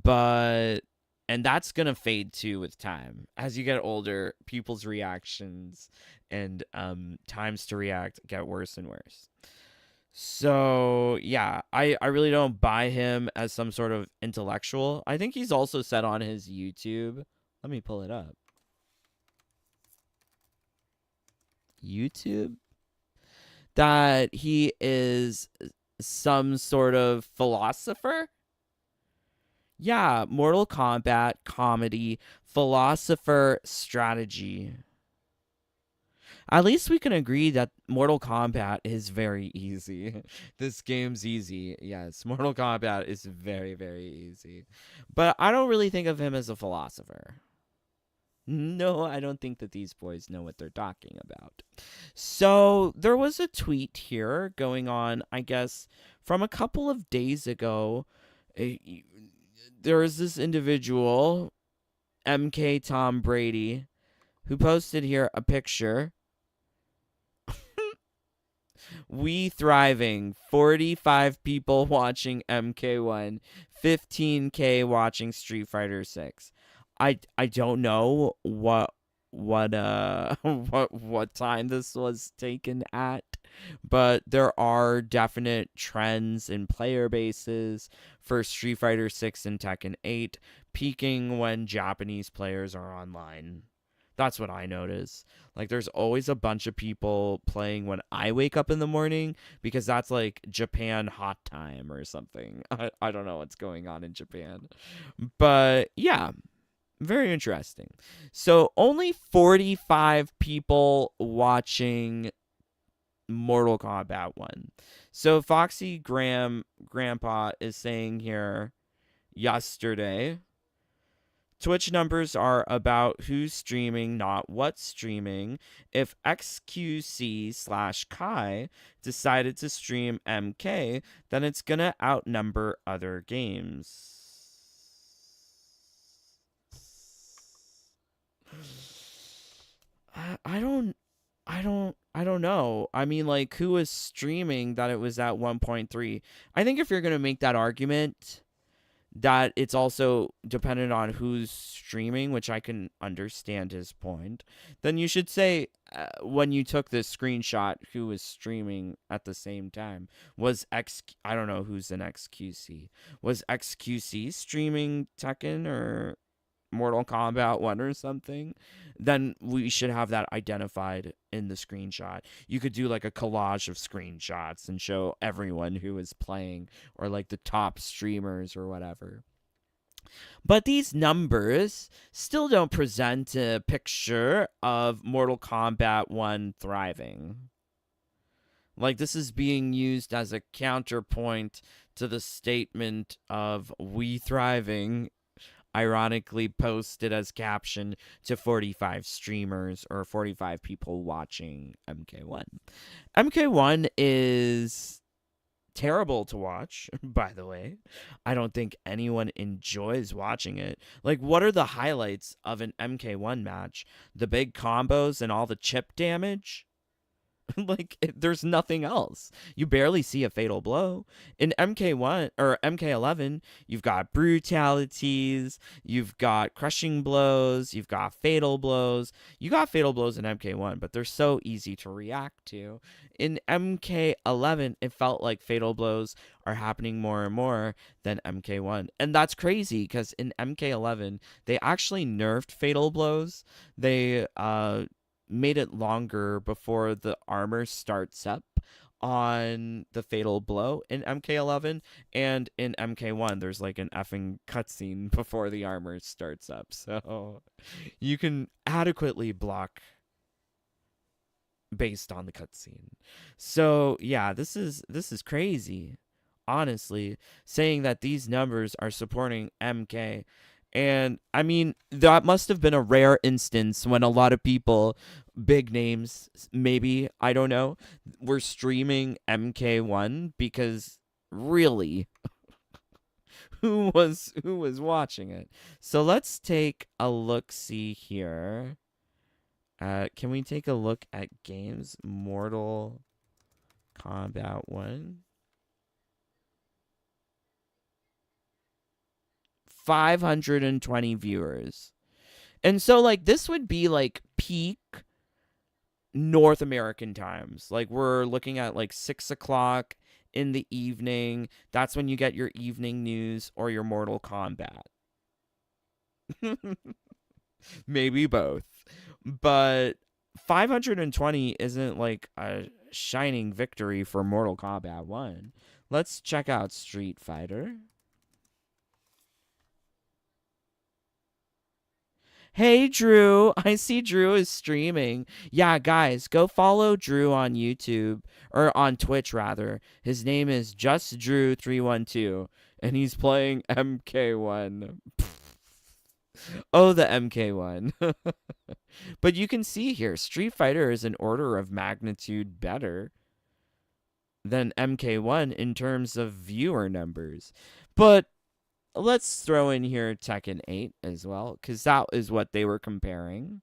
and that's gonna fade too with time. As you get older, people's reactions and times to react get worse and worse. So yeah, I really don't buy him as some sort of intellectual. I think he's also said on his YouTube, let me pull it up, YouTube, that he is some sort of philosopher. Yeah, Mortal Kombat, comedy, philosopher, strategy. At least we can agree that Mortal Kombat is very easy. This game's easy. Yes, Mortal Kombat is very, very easy. But I don't really think of him as a philosopher. No, I don't think that these boys know what they're talking about. So there was a tweet here going on, I guess, from a couple of days ago. There was this individual, MK Tom Brady, who posted here a picture. We thriving, 45 people watching MK1, 15K watching Street Fighter 6. I don't know what time this was taken at, but there are definite trends in player bases for Street Fighter 6 and Tekken 8 peaking when Japanese players are online. That's what I notice. Like, there's always a bunch of people playing when I wake up in the morning because that's like Japan hot time or something. I don't know what's going on in Japan. But yeah, very interesting. So, only 45 people watching Mortal Kombat 1. So, Foxy Grandpa is saying here yesterday Twitch numbers are about who's streaming, not what's streaming. If XQC/Kai decided to stream MK, then it's gonna outnumber other games. I don't know. I mean, like, who was streaming that it was at 1.3? I think if you're gonna make that argument, that it's also dependent on who's streaming, which I can understand his point, then you should say when you took this screenshot who was streaming at the same time. I don't know who's an XQC. Was XQC streaming Tekken or Mortal Kombat 1 or something? Then we should have that identified in the screenshot. You could do like a collage of screenshots and show everyone who is playing, or like the top streamers or whatever. But these numbers still don't present a picture of Mortal Kombat 1 thriving. Like, this is being used as a counterpoint to the statement of "we thriving," ironically posted as caption to 45 streamers or 45 people watching MK1. MK1 is terrible to watch, by the way. I don't think anyone enjoys watching it. Like, what are the highlights of an MK1 match? The big combos and all the chip damage? Like, there's nothing else. You barely see a fatal blow. In MK1 or MK11, you've got brutalities, you've got crushing blows, you've got fatal blows. You got fatal blows in MK1, but they're so easy to react to. In MK11, it felt like fatal blows are happening more and more than MK1. And that's crazy because in MK11, they actually nerfed fatal blows. They made it longer before the armor starts up on the fatal blow in MK11, and in MK1 there's like an effing cutscene before the armor starts up, so you can adequately block based on the cutscene. So yeah, this is crazy, honestly, saying that these numbers are supporting MK. And I mean, that must have been a rare instance when a lot of people, big names, maybe, I don't know, were streaming MK1, because really, who was watching it? So let's take a look-see here. Can we take a look at games? Mortal Kombat 1. 520 viewers. And so, like, this would be like peak North American times. Like, we're looking at like 6 o'clock in the evening. That's when you get your evening news or your Mortal Kombat. Maybe both. But 520 isn't like a shining victory for Mortal Kombat 1. Let's check out Street Fighter. Hey, Drew. I see Drew is streaming. Yeah, guys, go follow Drew on YouTube, or on Twitch, rather. His name is JustDrew312, and he's playing MK1. Oh, the MK1. But you can see here, Street Fighter is an order of magnitude better than MK1 in terms of viewer numbers. But let's throw in here Tekken 8 as well, because that is what they were comparing.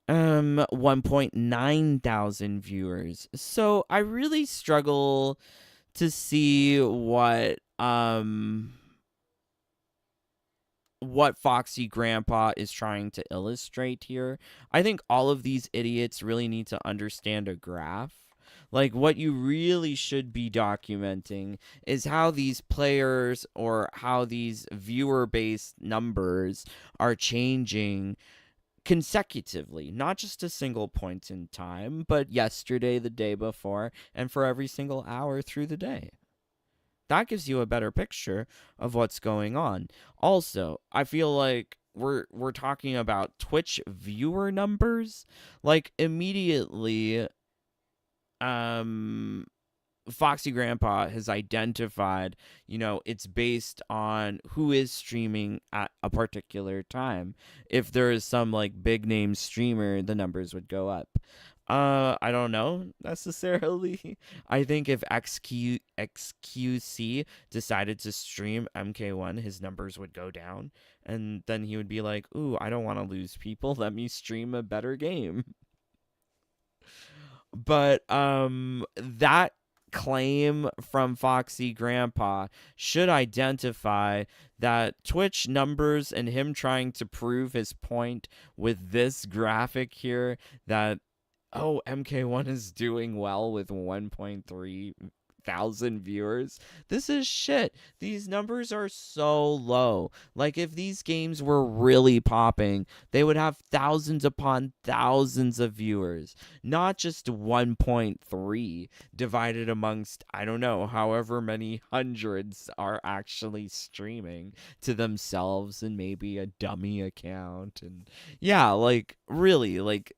1.9 thousand viewers. So I really struggle to see what Foxy Grandpa is trying to illustrate here. I think all of these idiots really need to understand a graph. Like, what you really should be documenting is how these players or how these viewer-based numbers are changing consecutively, not just a single point in time, but yesterday, the day before, and for every single hour through the day. That gives you a better picture of what's going on. Also, I feel like we're talking about Twitch viewer numbers. Like, immediately, Foxy Grandpa has identified, it's based on who is streaming at a particular time. If there is some like big name streamer, the numbers would go up. I don't know necessarily. I think if XQC decided to stream MK1, his numbers would go down, and then he would be like, "Ooh, I don't want to lose people. Let me stream a better game." But that claim from Foxy Grandpa should identify that Twitch numbers and him trying to prove his point with this graphic here that, oh, MK1 is doing well with 1.3 thousand viewers. This is shit. These numbers are so low. Like, if these games were really popping, they would have thousands upon thousands of viewers, not just 1.3 divided amongst, I don't know, however many hundreds are actually streaming to themselves and maybe a dummy account. And yeah, like, really, like,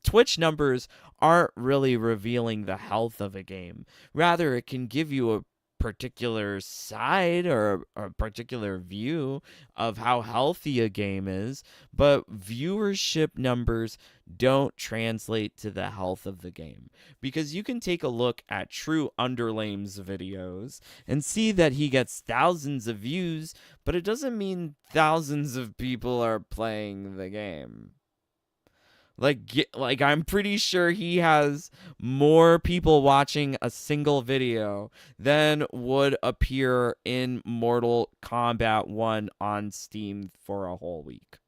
Twitch numbers aren't really revealing the health of a game. Rather, it can give you a particular side or a particular view of how healthy a game is, but viewership numbers don't translate to the health of the game. Because you can take a look at True Underlame's videos and see that he gets thousands of views, but it doesn't mean thousands of people are playing the game. Like I'm pretty sure he has more people watching a single video than would appear in Mortal Kombat 1 on Steam for a whole week.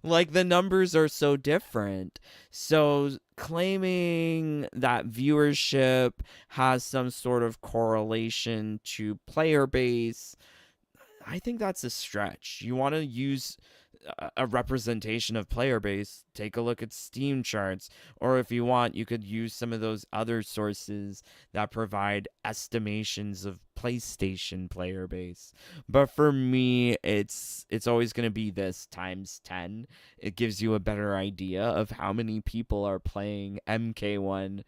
Like, the numbers are so different. So claiming that viewership has some sort of correlation to player base, I think that's a stretch. You want to use a representation of player base, take a look at Steam charts, or if you want, you could use some of those other sources that provide estimations of PlayStation player base. But for me, it's always going to be this times 10. It gives you a better idea of how many people are playing MK1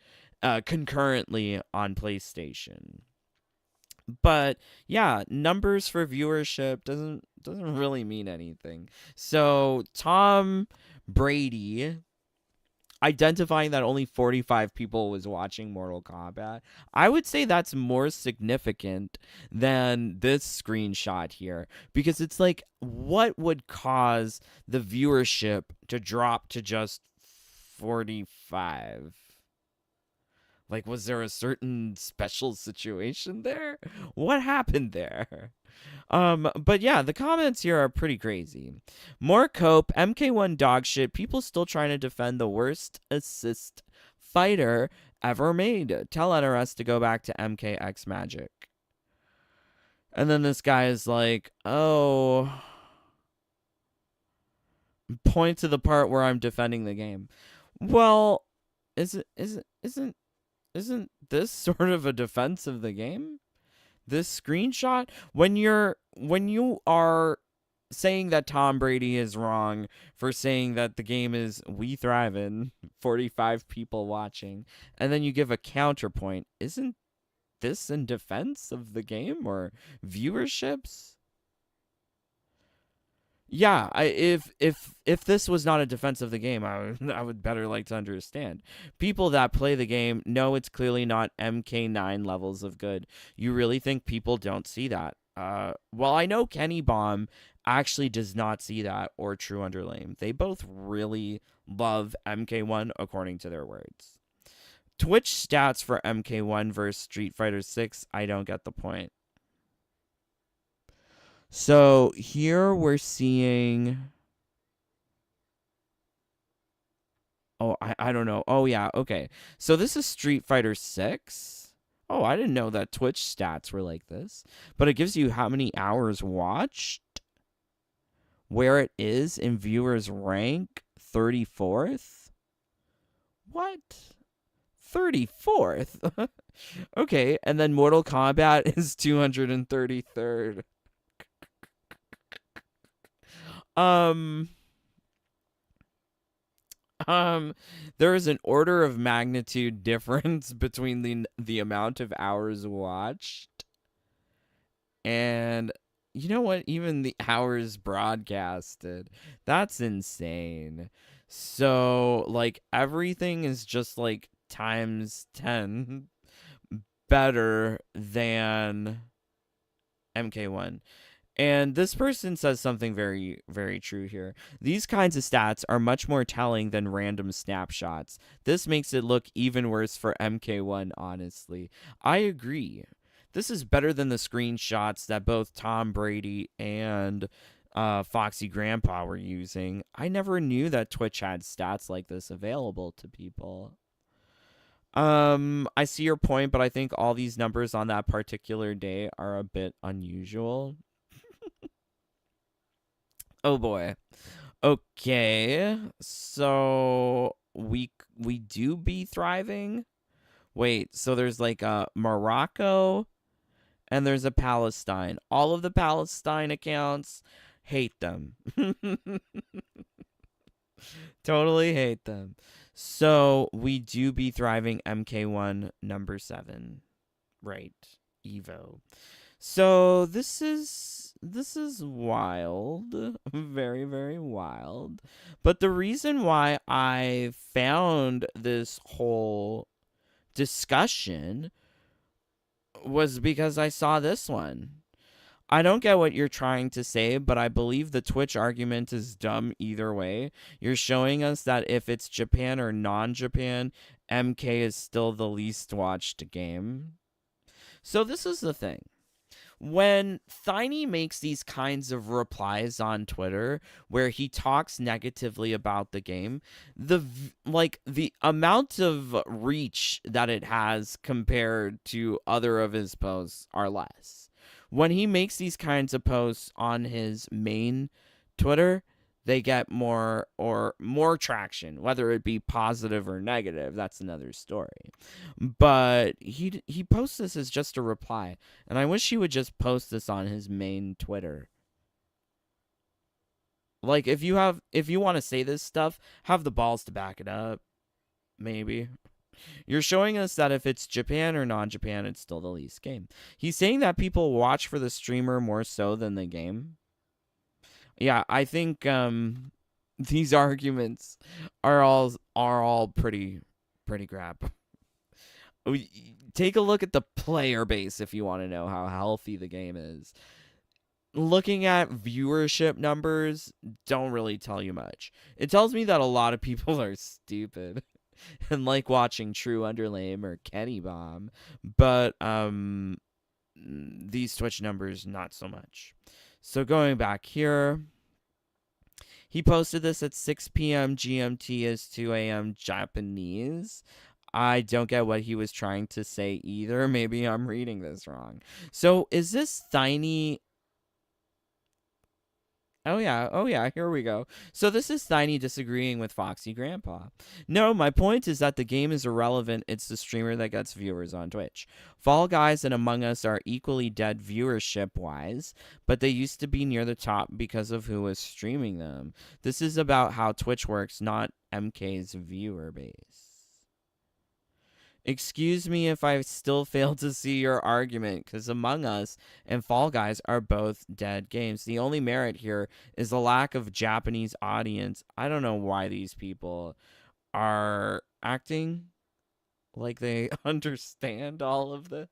concurrently on PlayStation. But yeah, numbers for viewership doesn't really mean anything. So Tom Brady identifying that only 45 people was watching Mortal Kombat, I would say that's more significant than this screenshot here, because it's like, what would cause the viewership to drop to just 45? Like, was there a certain special situation there? What happened there? But yeah, the comments here are pretty crazy. More cope, MK1 dog shit, people still trying to defend the worst assist fighter ever made. Tell NRS to go back to MKX Magic. And then this guy is like, oh, point to the part where I'm defending the game. Well, isn't this sort of a defense of the game? This screenshot, when you are saying that Tom Brady is wrong for saying that the game is we thrive in 45 people watching, and then you give a counterpoint, isn't this in defense of the game or viewerships? Yeah, if this was not a defense of the game, I would better like to understand. People that play the game know it's clearly not MK9 levels of good. You really think people don't see that? Well, I know Kenny Bomb actually does not see that, or True Underlame. They both really love MK1 according to their words. Twitch stats for MK1 versus Street Fighter 6, I don't get the point. So here we're seeing Oh, I don't know. Oh, yeah. Okay. So this is Street Fighter 6. Oh, I didn't know that Twitch stats were like this. But it gives you how many hours watched, where it is in viewers rank, 34th. What? 34th? Okay, and then Mortal Kombat is 233rd. Um there is an order of magnitude difference between the amount of hours watched and you know what, even the hours broadcasted. That's insane. So like everything is just like times 10 better than MK1. And this person says something very, very true here. These kinds of stats are much more telling than random snapshots. This makes it look even worse for MK1, honestly. I agree. This is better than the screenshots that both Tom Brady and Foxy Grandpa were using. I never knew that Twitch had stats like this available to people. I see your point, but I think all these numbers on that particular day are a bit unusual. Oh boy. Okay. So we do be thriving. Wait, so there's like a Morocco and there's a Palestine. All of the Palestine accounts hate them. Totally hate them. So we do be thriving MK1 number 7. Right. Evo. So this is wild. Very, very wild. But the reason why I found this whole discussion was because I saw this one. I don't get what you're trying to say, but I believe the Twitch argument is dumb either way. You're showing us that if it's Japan or non-Japan, MK is still the least watched game. So this is the thing. When Tiny makes these kinds of replies on Twitter where he talks negatively about the game, the amount of reach that it has compared to other of his posts are less. When he makes these kinds of posts on his main Twitter, they get more traction, whether it be positive or negative. That's another story. But he posts this as just a reply, and I wish he would just post this on his main Twitter. Like if you want to say this stuff, have the balls to back it up. Maybe. You're showing us that if it's Japan or non-Japan, it's still the least game. He's saying that people watch for the streamer more so than the game. Yeah, I think these arguments are all pretty crap. Take a look at the player base if you want to know how healthy the game is. Looking at viewership numbers don't really tell you much. It tells me that a lot of people are stupid and like watching True Underlame or Kenny Bomb, but these Twitch numbers not so much. So going back here, he posted this at 6 p.m. GMT is 2 a.m. Japanese. I don't get what he was trying to say either. Maybe I'm reading this wrong. So is this Tiny? Oh yeah, here we go. So this is Tiny disagreeing with Foxy Grandpa. No, my point is that the game is irrelevant. It's the streamer that gets viewers on Twitch. Fall Guys and Among Us are equally dead viewership-wise, but they used to be near the top because of who was streaming them. This is about how Twitch works, not MK's viewer base. Excuse me if I still fail to see your argument, because Among Us and Fall Guys are both dead games. The only merit here is the lack of Japanese audience. I don't know why these people are acting like they understand all of this.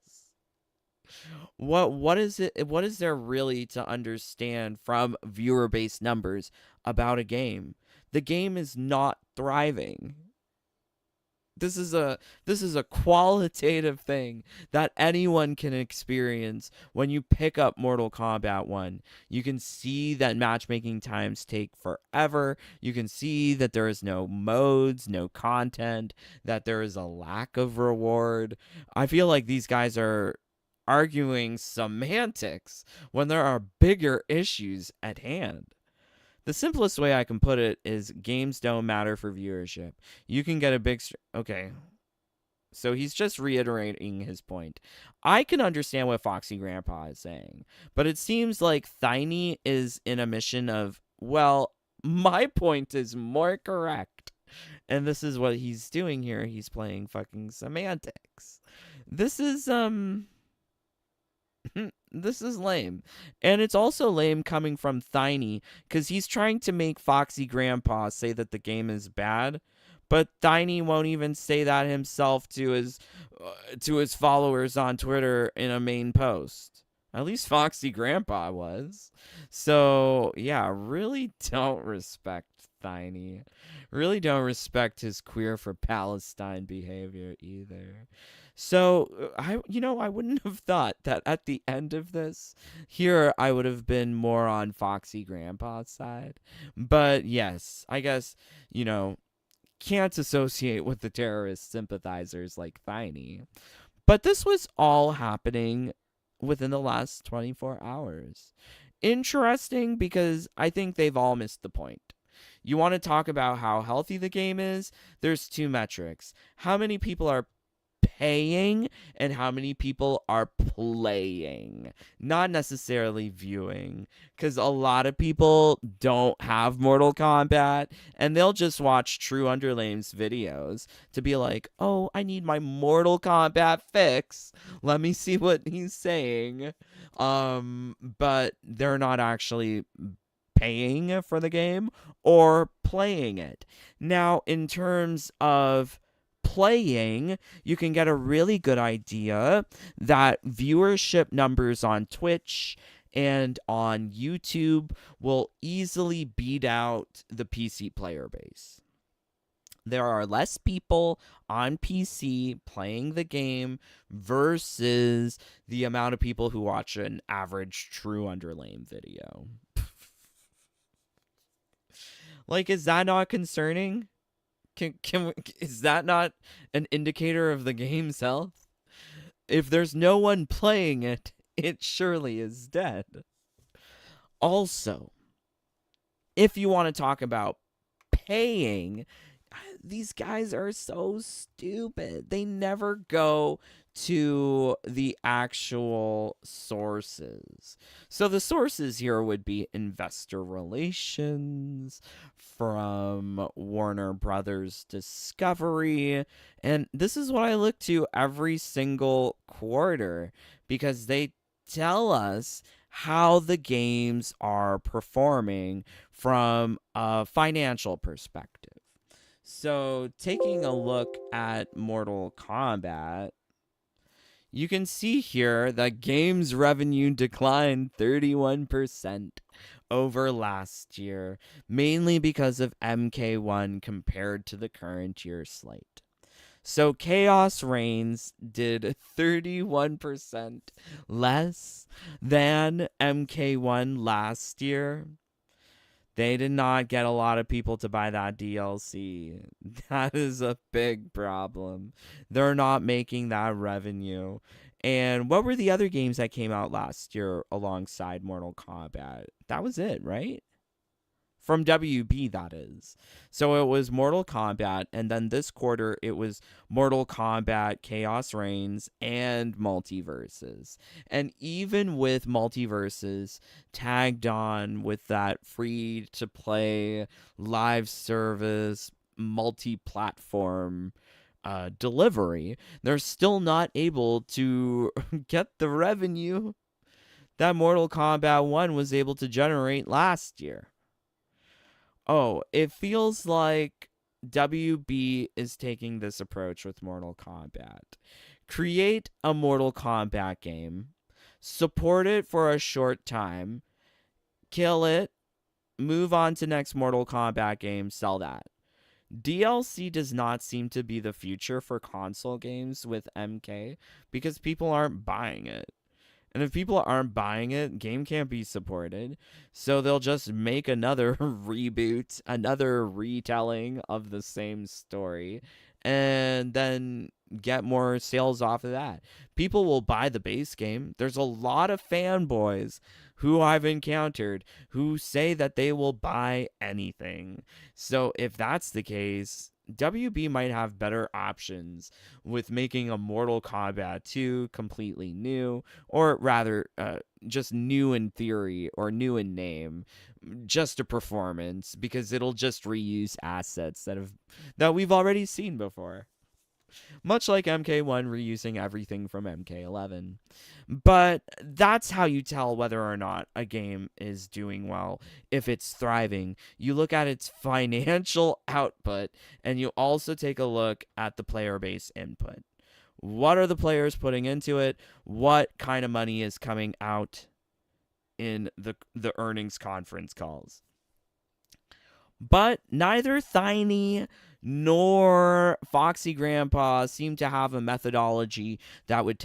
What is it? What is there really to understand from viewer-based numbers about a game? The game is not thriving. This is a qualitative thing that anyone can experience when you pick up Mortal Kombat 1. You can see that matchmaking times take forever. You can see that there is no modes, no content, that there is a lack of reward. I feel like these guys are arguing semantics when there are bigger issues at hand. The simplest way I can put it is games don't matter for viewership. You can get a big... Okay. So he's just reiterating his point. I can understand what Foxy Grandpa is saying, but it seems like Tiny is in a mission of, well, my point is more correct. And this is what he's doing here. He's playing fucking semantics. This is, this is lame. And it's also lame coming from Tiny, because he's trying to make Foxy Grandpa say that the game is bad, but Tiny won't even say that himself to his followers on Twitter in a main post. At least Foxy Grandpa was. So, yeah, really don't respect Tiny. Really don't respect his queer for Palestine behavior either. So, I wouldn't have thought that at the end of this, here I would have been more on Foxy Grandpa's side. But yes, I guess, can't associate with the terrorist sympathizers like Tiny. But this was all happening within the last 24 hours. Interesting, because I think they've all missed the point. You want to talk about how healthy the game is? There's two metrics. How many people are paying and how many people are playing, not necessarily viewing, because a lot of people don't have Mortal Kombat and they'll just watch True Underlame's videos to be like, oh, I need my Mortal Kombat fix, let me see what he's saying, but they're not actually paying for the game or playing it. Now, in terms of playing, you can get a really good idea that viewership numbers on Twitch and on YouTube will easily beat out the PC player base. There are less people on PC playing the game versus the amount of people who watch an average True Underlame video. Like, is that not concerning? Is that not an indicator of the game's health? If there's no one playing it, it surely is dead. Also, if you want to talk about paying, these guys are so stupid. They never go to the actual sources. So the sources here would be investor relations from Warner Brothers Discovery. And this is what I look to every single quarter, because they tell us how the games are performing from a financial perspective. So taking a look at Mortal Kombat, you can see here that games revenue declined 31% over last year, mainly because of MK1 compared to the current year slate. So Chaos Reigns did 31% less than MK1 last year. They did not get a lot of people to buy that DLC. That is a big problem. They're not making that revenue. And what were the other games that came out last year alongside Mortal Kombat? That was it, right? From WB, that is. So it was Mortal Kombat, and then this quarter it was Mortal Kombat, Chaos Reigns, and Multiverses. And even with Multiverses tagged on with that free-to-play, live service, multi-platform delivery, they're still not able to get the revenue that Mortal Kombat 1 was able to generate last year. Oh, it feels like WB is taking this approach with Mortal Kombat. Create a Mortal Kombat game, support it for a short time, kill it, move on to next Mortal Kombat game, sell that. DLC does not seem to be the future for console games with MK because people aren't buying it. And if people aren't buying it, game can't be supported. So they'll just make another reboot, another retelling of the same story, and then get more sales off of that. People will buy the base game. There's a lot of fanboys who I've encountered who say that they will buy anything. So if that's the case, WB might have better options with making a Mortal Kombat 2 completely new, or rather, just new in theory or new in name, just a performance, because it'll just reuse assets that we've already seen before. Much like MK1 reusing everything from MK11. But that's how you tell whether or not a game is doing well, if it's thriving. You look at its financial output, and you also take a look at the player base input. What are the players putting into it? What kind of money is coming out in the earnings conference calls? But neither Tiny nor Foxy Grandpa seem to have a methodology that would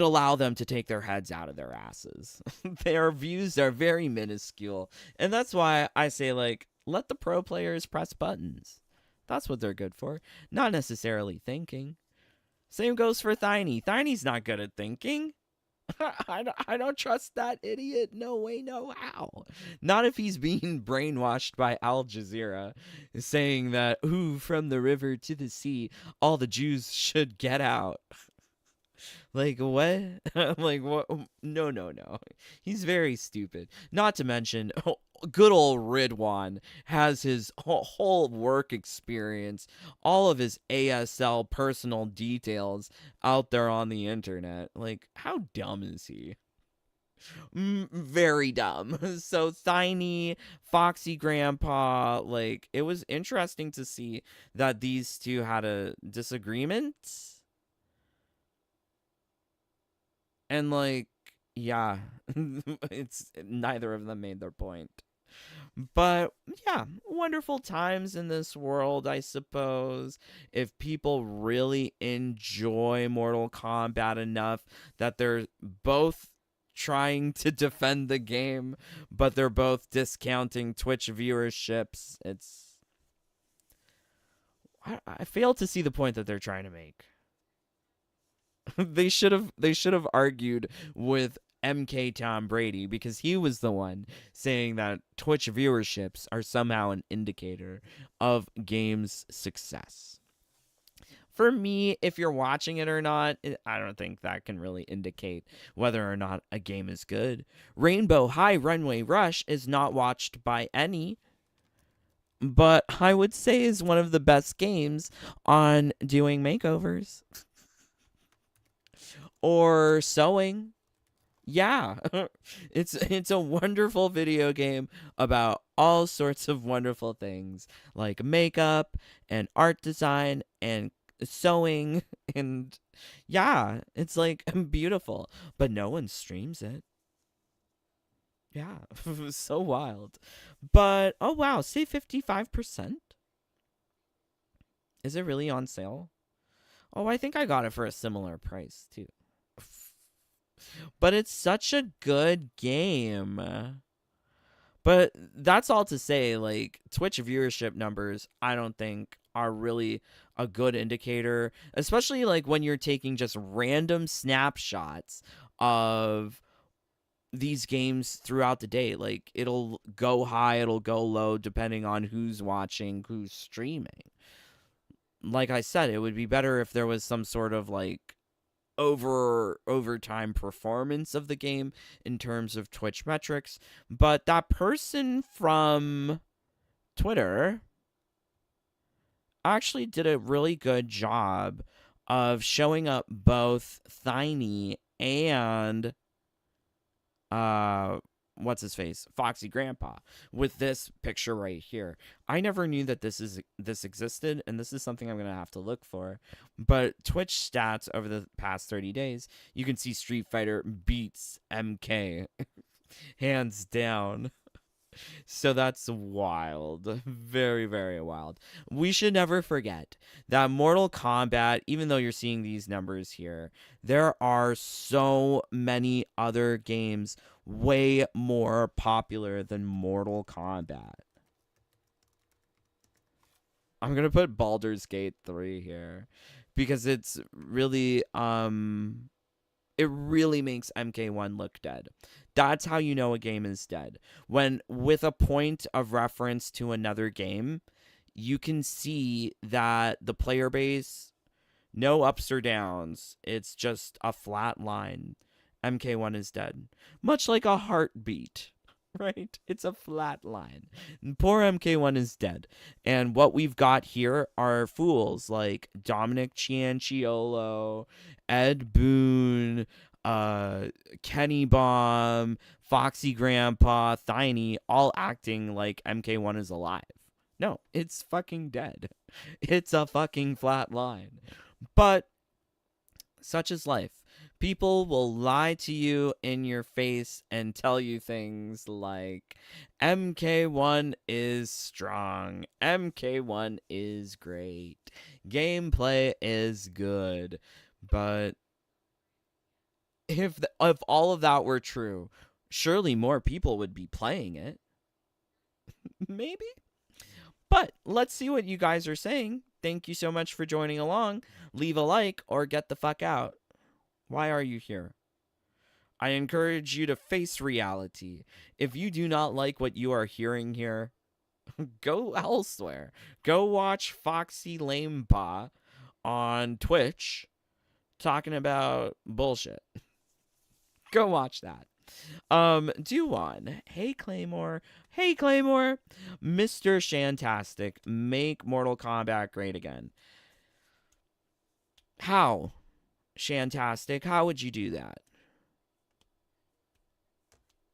allow them to take their heads out of their asses. Their views are very minuscule. And that's why I say, like, let the pro players press buttons. That's what they're good for. Not necessarily thinking. Same goes for Tiny. Tiny's not good at thinking. I don't trust that idiot. No way, no how. Not if he's being brainwashed by Al Jazeera, saying that, ooh, from the river to the sea, all the Jews should get out. Like, what? Like, what? No. He's very stupid. Not to mention, good old Ridwan has his whole work experience, all of his ASL personal details out there on the internet. Like, how dumb is he? Very dumb. So Tiny, Foxy Grandpa, like, it was interesting to see that these two had a disagreement. And, like, yeah, it's neither of them made their point. But, yeah, wonderful times in this world, I suppose. If people really enjoy Mortal Kombat enough that they're both trying to defend the game, but they're both discounting Twitch viewerships, I fail to see the point that they're trying to make. They should have argued with MK Tom Brady, because he was the one saying that Twitch viewerships are somehow an indicator of games' success. For me, if you're watching it or not, I don't think that can really indicate whether or not a game is good. Rainbow High Runway Rush is not watched by any, but I would say is one of the best games on doing makeovers. Or sewing. Yeah. It's a wonderful video game about all sorts of wonderful things, like makeup and art design and sewing, and yeah, it's like beautiful, but no one streams it. Yeah. So wild. But oh wow, save 55%? Is it really on sale? Oh, I think I got it for a similar price too. But it's such a good game. But that's all to say, like, Twitch viewership numbers, I don't think are really a good indicator, especially like when you're taking just random snapshots of these games throughout the day. Like, it'll go high, it'll go low, depending on who's watching, who's streaming. Like I said, it would be better if there was some sort of like overtime performance of the game in terms of Twitch metrics, but that person from Twitter actually did a really good job of showing up both Tiny and what's his face, Foxy Grandpa, with this picture right here. I never knew that this existed, and this is something I'm gonna have to look for. But Twitch stats over the past 30 days, you can see Street Fighter beats MK hands down. So that's wild. Very, very wild. We should never forget that Mortal Kombat, even though you're seeing these numbers here, there are so many other games way more popular than Mortal Kombat. I'm going to put Baldur's Gate 3 here because it's really it really makes MK1 look dead. That's how you know a game is dead. When with a point of reference to another game, you can see that the player base, no ups or downs, it's just a flat line. MK1 is dead. Much like a heartbeat, right? It's a flat line. Poor MK1 is dead. And what we've got here are fools like Dominic Cianciolo, Ed Boon, Kenny Bomb, Foxy Grandpa, Thiney, all acting like MK1 is alive. No, it's fucking dead. It's a fucking flat line. But such is life. People will lie to you in your face and tell you things like MK1 is strong, MK1 is great, gameplay is good. But if all of that were true, surely more people would be playing it. Maybe? But let's see what you guys are saying. Thank you so much for joining along. Leave a like or get the fuck out. Why are you here? I encourage you to face reality. If you do not like what you are hearing here, go elsewhere. Go watch Foxy Lameba on Twitch talking about bullshit. Go watch that. Do one. Hey Claymore. Hey Claymore. Mr. Shantastic, make Mortal Kombat great again. How? Shantastic, how would you do that?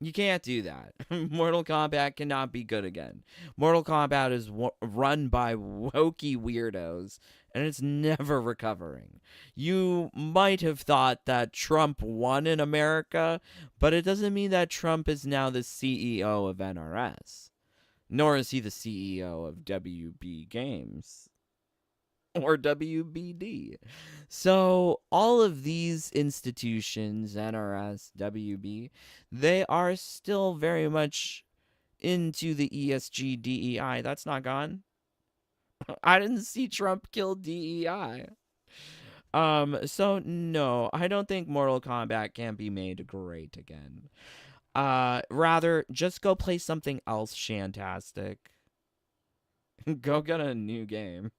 You can't do that. Mortal Kombat cannot be good again. Mortal Kombat is run by wokey weirdos, and it's never recovering. You might have thought that Trump won in America, but it doesn't mean that Trump is now the CEO of NRS. Nor is he the CEO of WB Games. Or WBD. So all of these institutions, NRS, WB, they are still very much into the ESG DEI. That's not gone. I didn't see Trump kill DEI. So no, I don't think Mortal Kombat can be made great again. Rather, just go play something else shantastic. Go get a new game.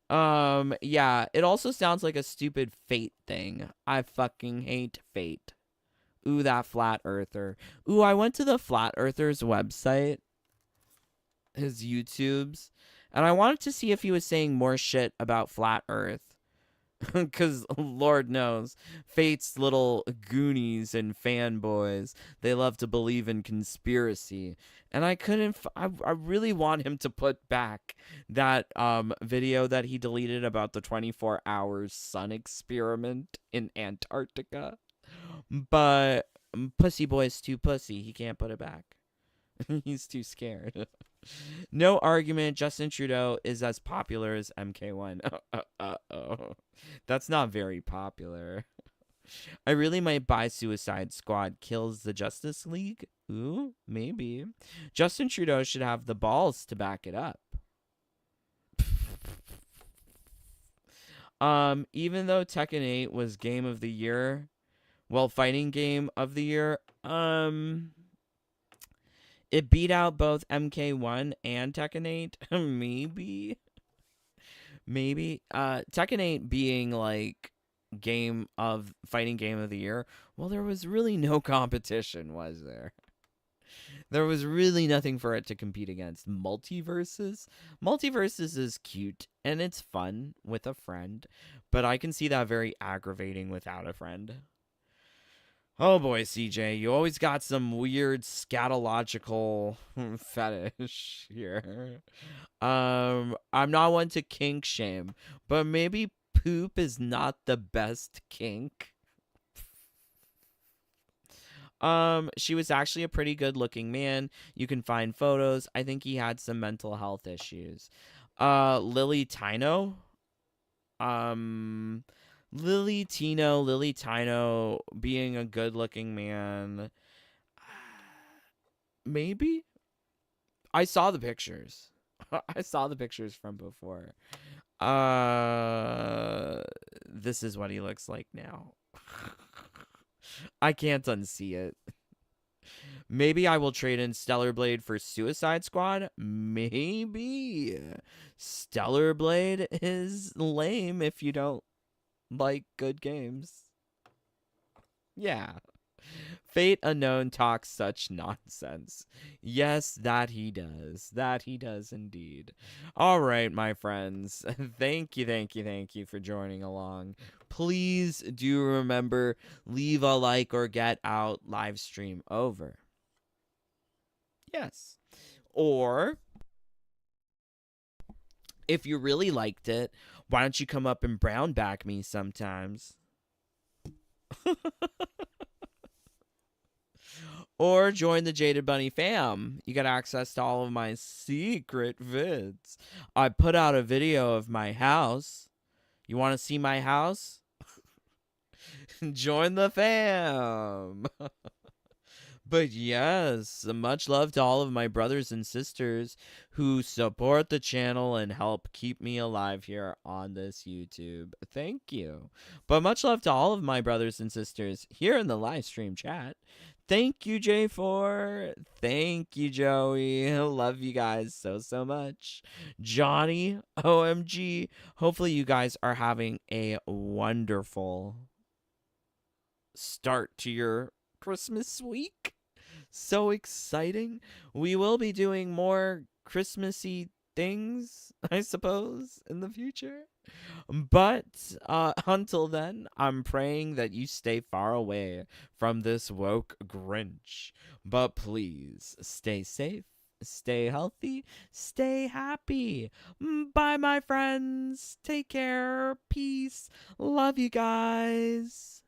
Yeah, it also sounds like a stupid Fate thing. I fucking hate Fate. Ooh, that flat earther. Ooh, I went to the flat earther's website, his YouTube's, and I wanted to see if he was saying more shit about flat earth. Because Lord knows, Fate's little goonies and fanboys, they love to believe in conspiracy. And I couldn't, I really want him to put back that video that he deleted about the 24 hours sun experiment in Antarctica. But Pussy Boy's too pussy. He can't put it back. He's too scared. No argument. Justin Trudeau is as popular as MK1. Uh-oh. That's not very popular. I really might buy Suicide Squad Kills the Justice League. Ooh, maybe. Justin Trudeau should have the balls to back it up. Even though Tekken 8 was Game of the Year, well, Fighting Game of the Year, it beat out both MK1 and Tekken 8. Maybe. Tekken 8 being like Fighting Game of the Year. Well, there was really no competition, was there? There was really nothing for it to compete against. Multiverses is cute and it's fun with a friend, but I can see that very aggravating without a friend. Oh boy, CJ, you always got some weird scatological fetish here. I'm not one to kink shame, but maybe poop is not the best kink. She was actually a pretty good looking man. You can find photos. I think he had some mental health issues. Lily Tino. Um, Lily Tino being a good looking man. Maybe? I saw the pictures. I saw the pictures from before. This is what he looks like now. I can't unsee it. Maybe I will trade in Stellar Blade for Suicide Squad. Maybe. Stellar Blade is lame if you don't like good games. Yeah. Fate Unknown talks such nonsense. Yes, that he does. That he does indeed. All right, my friends. Thank you for joining along. Please do remember, leave a like or get out. Live stream over. Yes. Or, if you really liked it, why don't you come up and brown back me sometimes? Or join the Jaded Bunny fam. You got access to all of my secret vids. I put out a video of my house. You want to see my house? Join the fam. But yes, much love to all of my brothers and sisters who support the channel and help keep me alive here on this YouTube. Thank you. But much love to all of my brothers and sisters here in the live stream chat. Thank you, J4. Thank you, Joey. I love you guys so much. Johnny, OMG. Hopefully you guys are having a wonderful start to your Christmas week. So exciting. We will be doing more Christmassy things, I suppose, in the future. But until then, I'm praying that you stay far away from this woke Grinch. But please, stay safe, stay healthy, stay happy. Bye, my friends. Take care. Peace. Love you guys.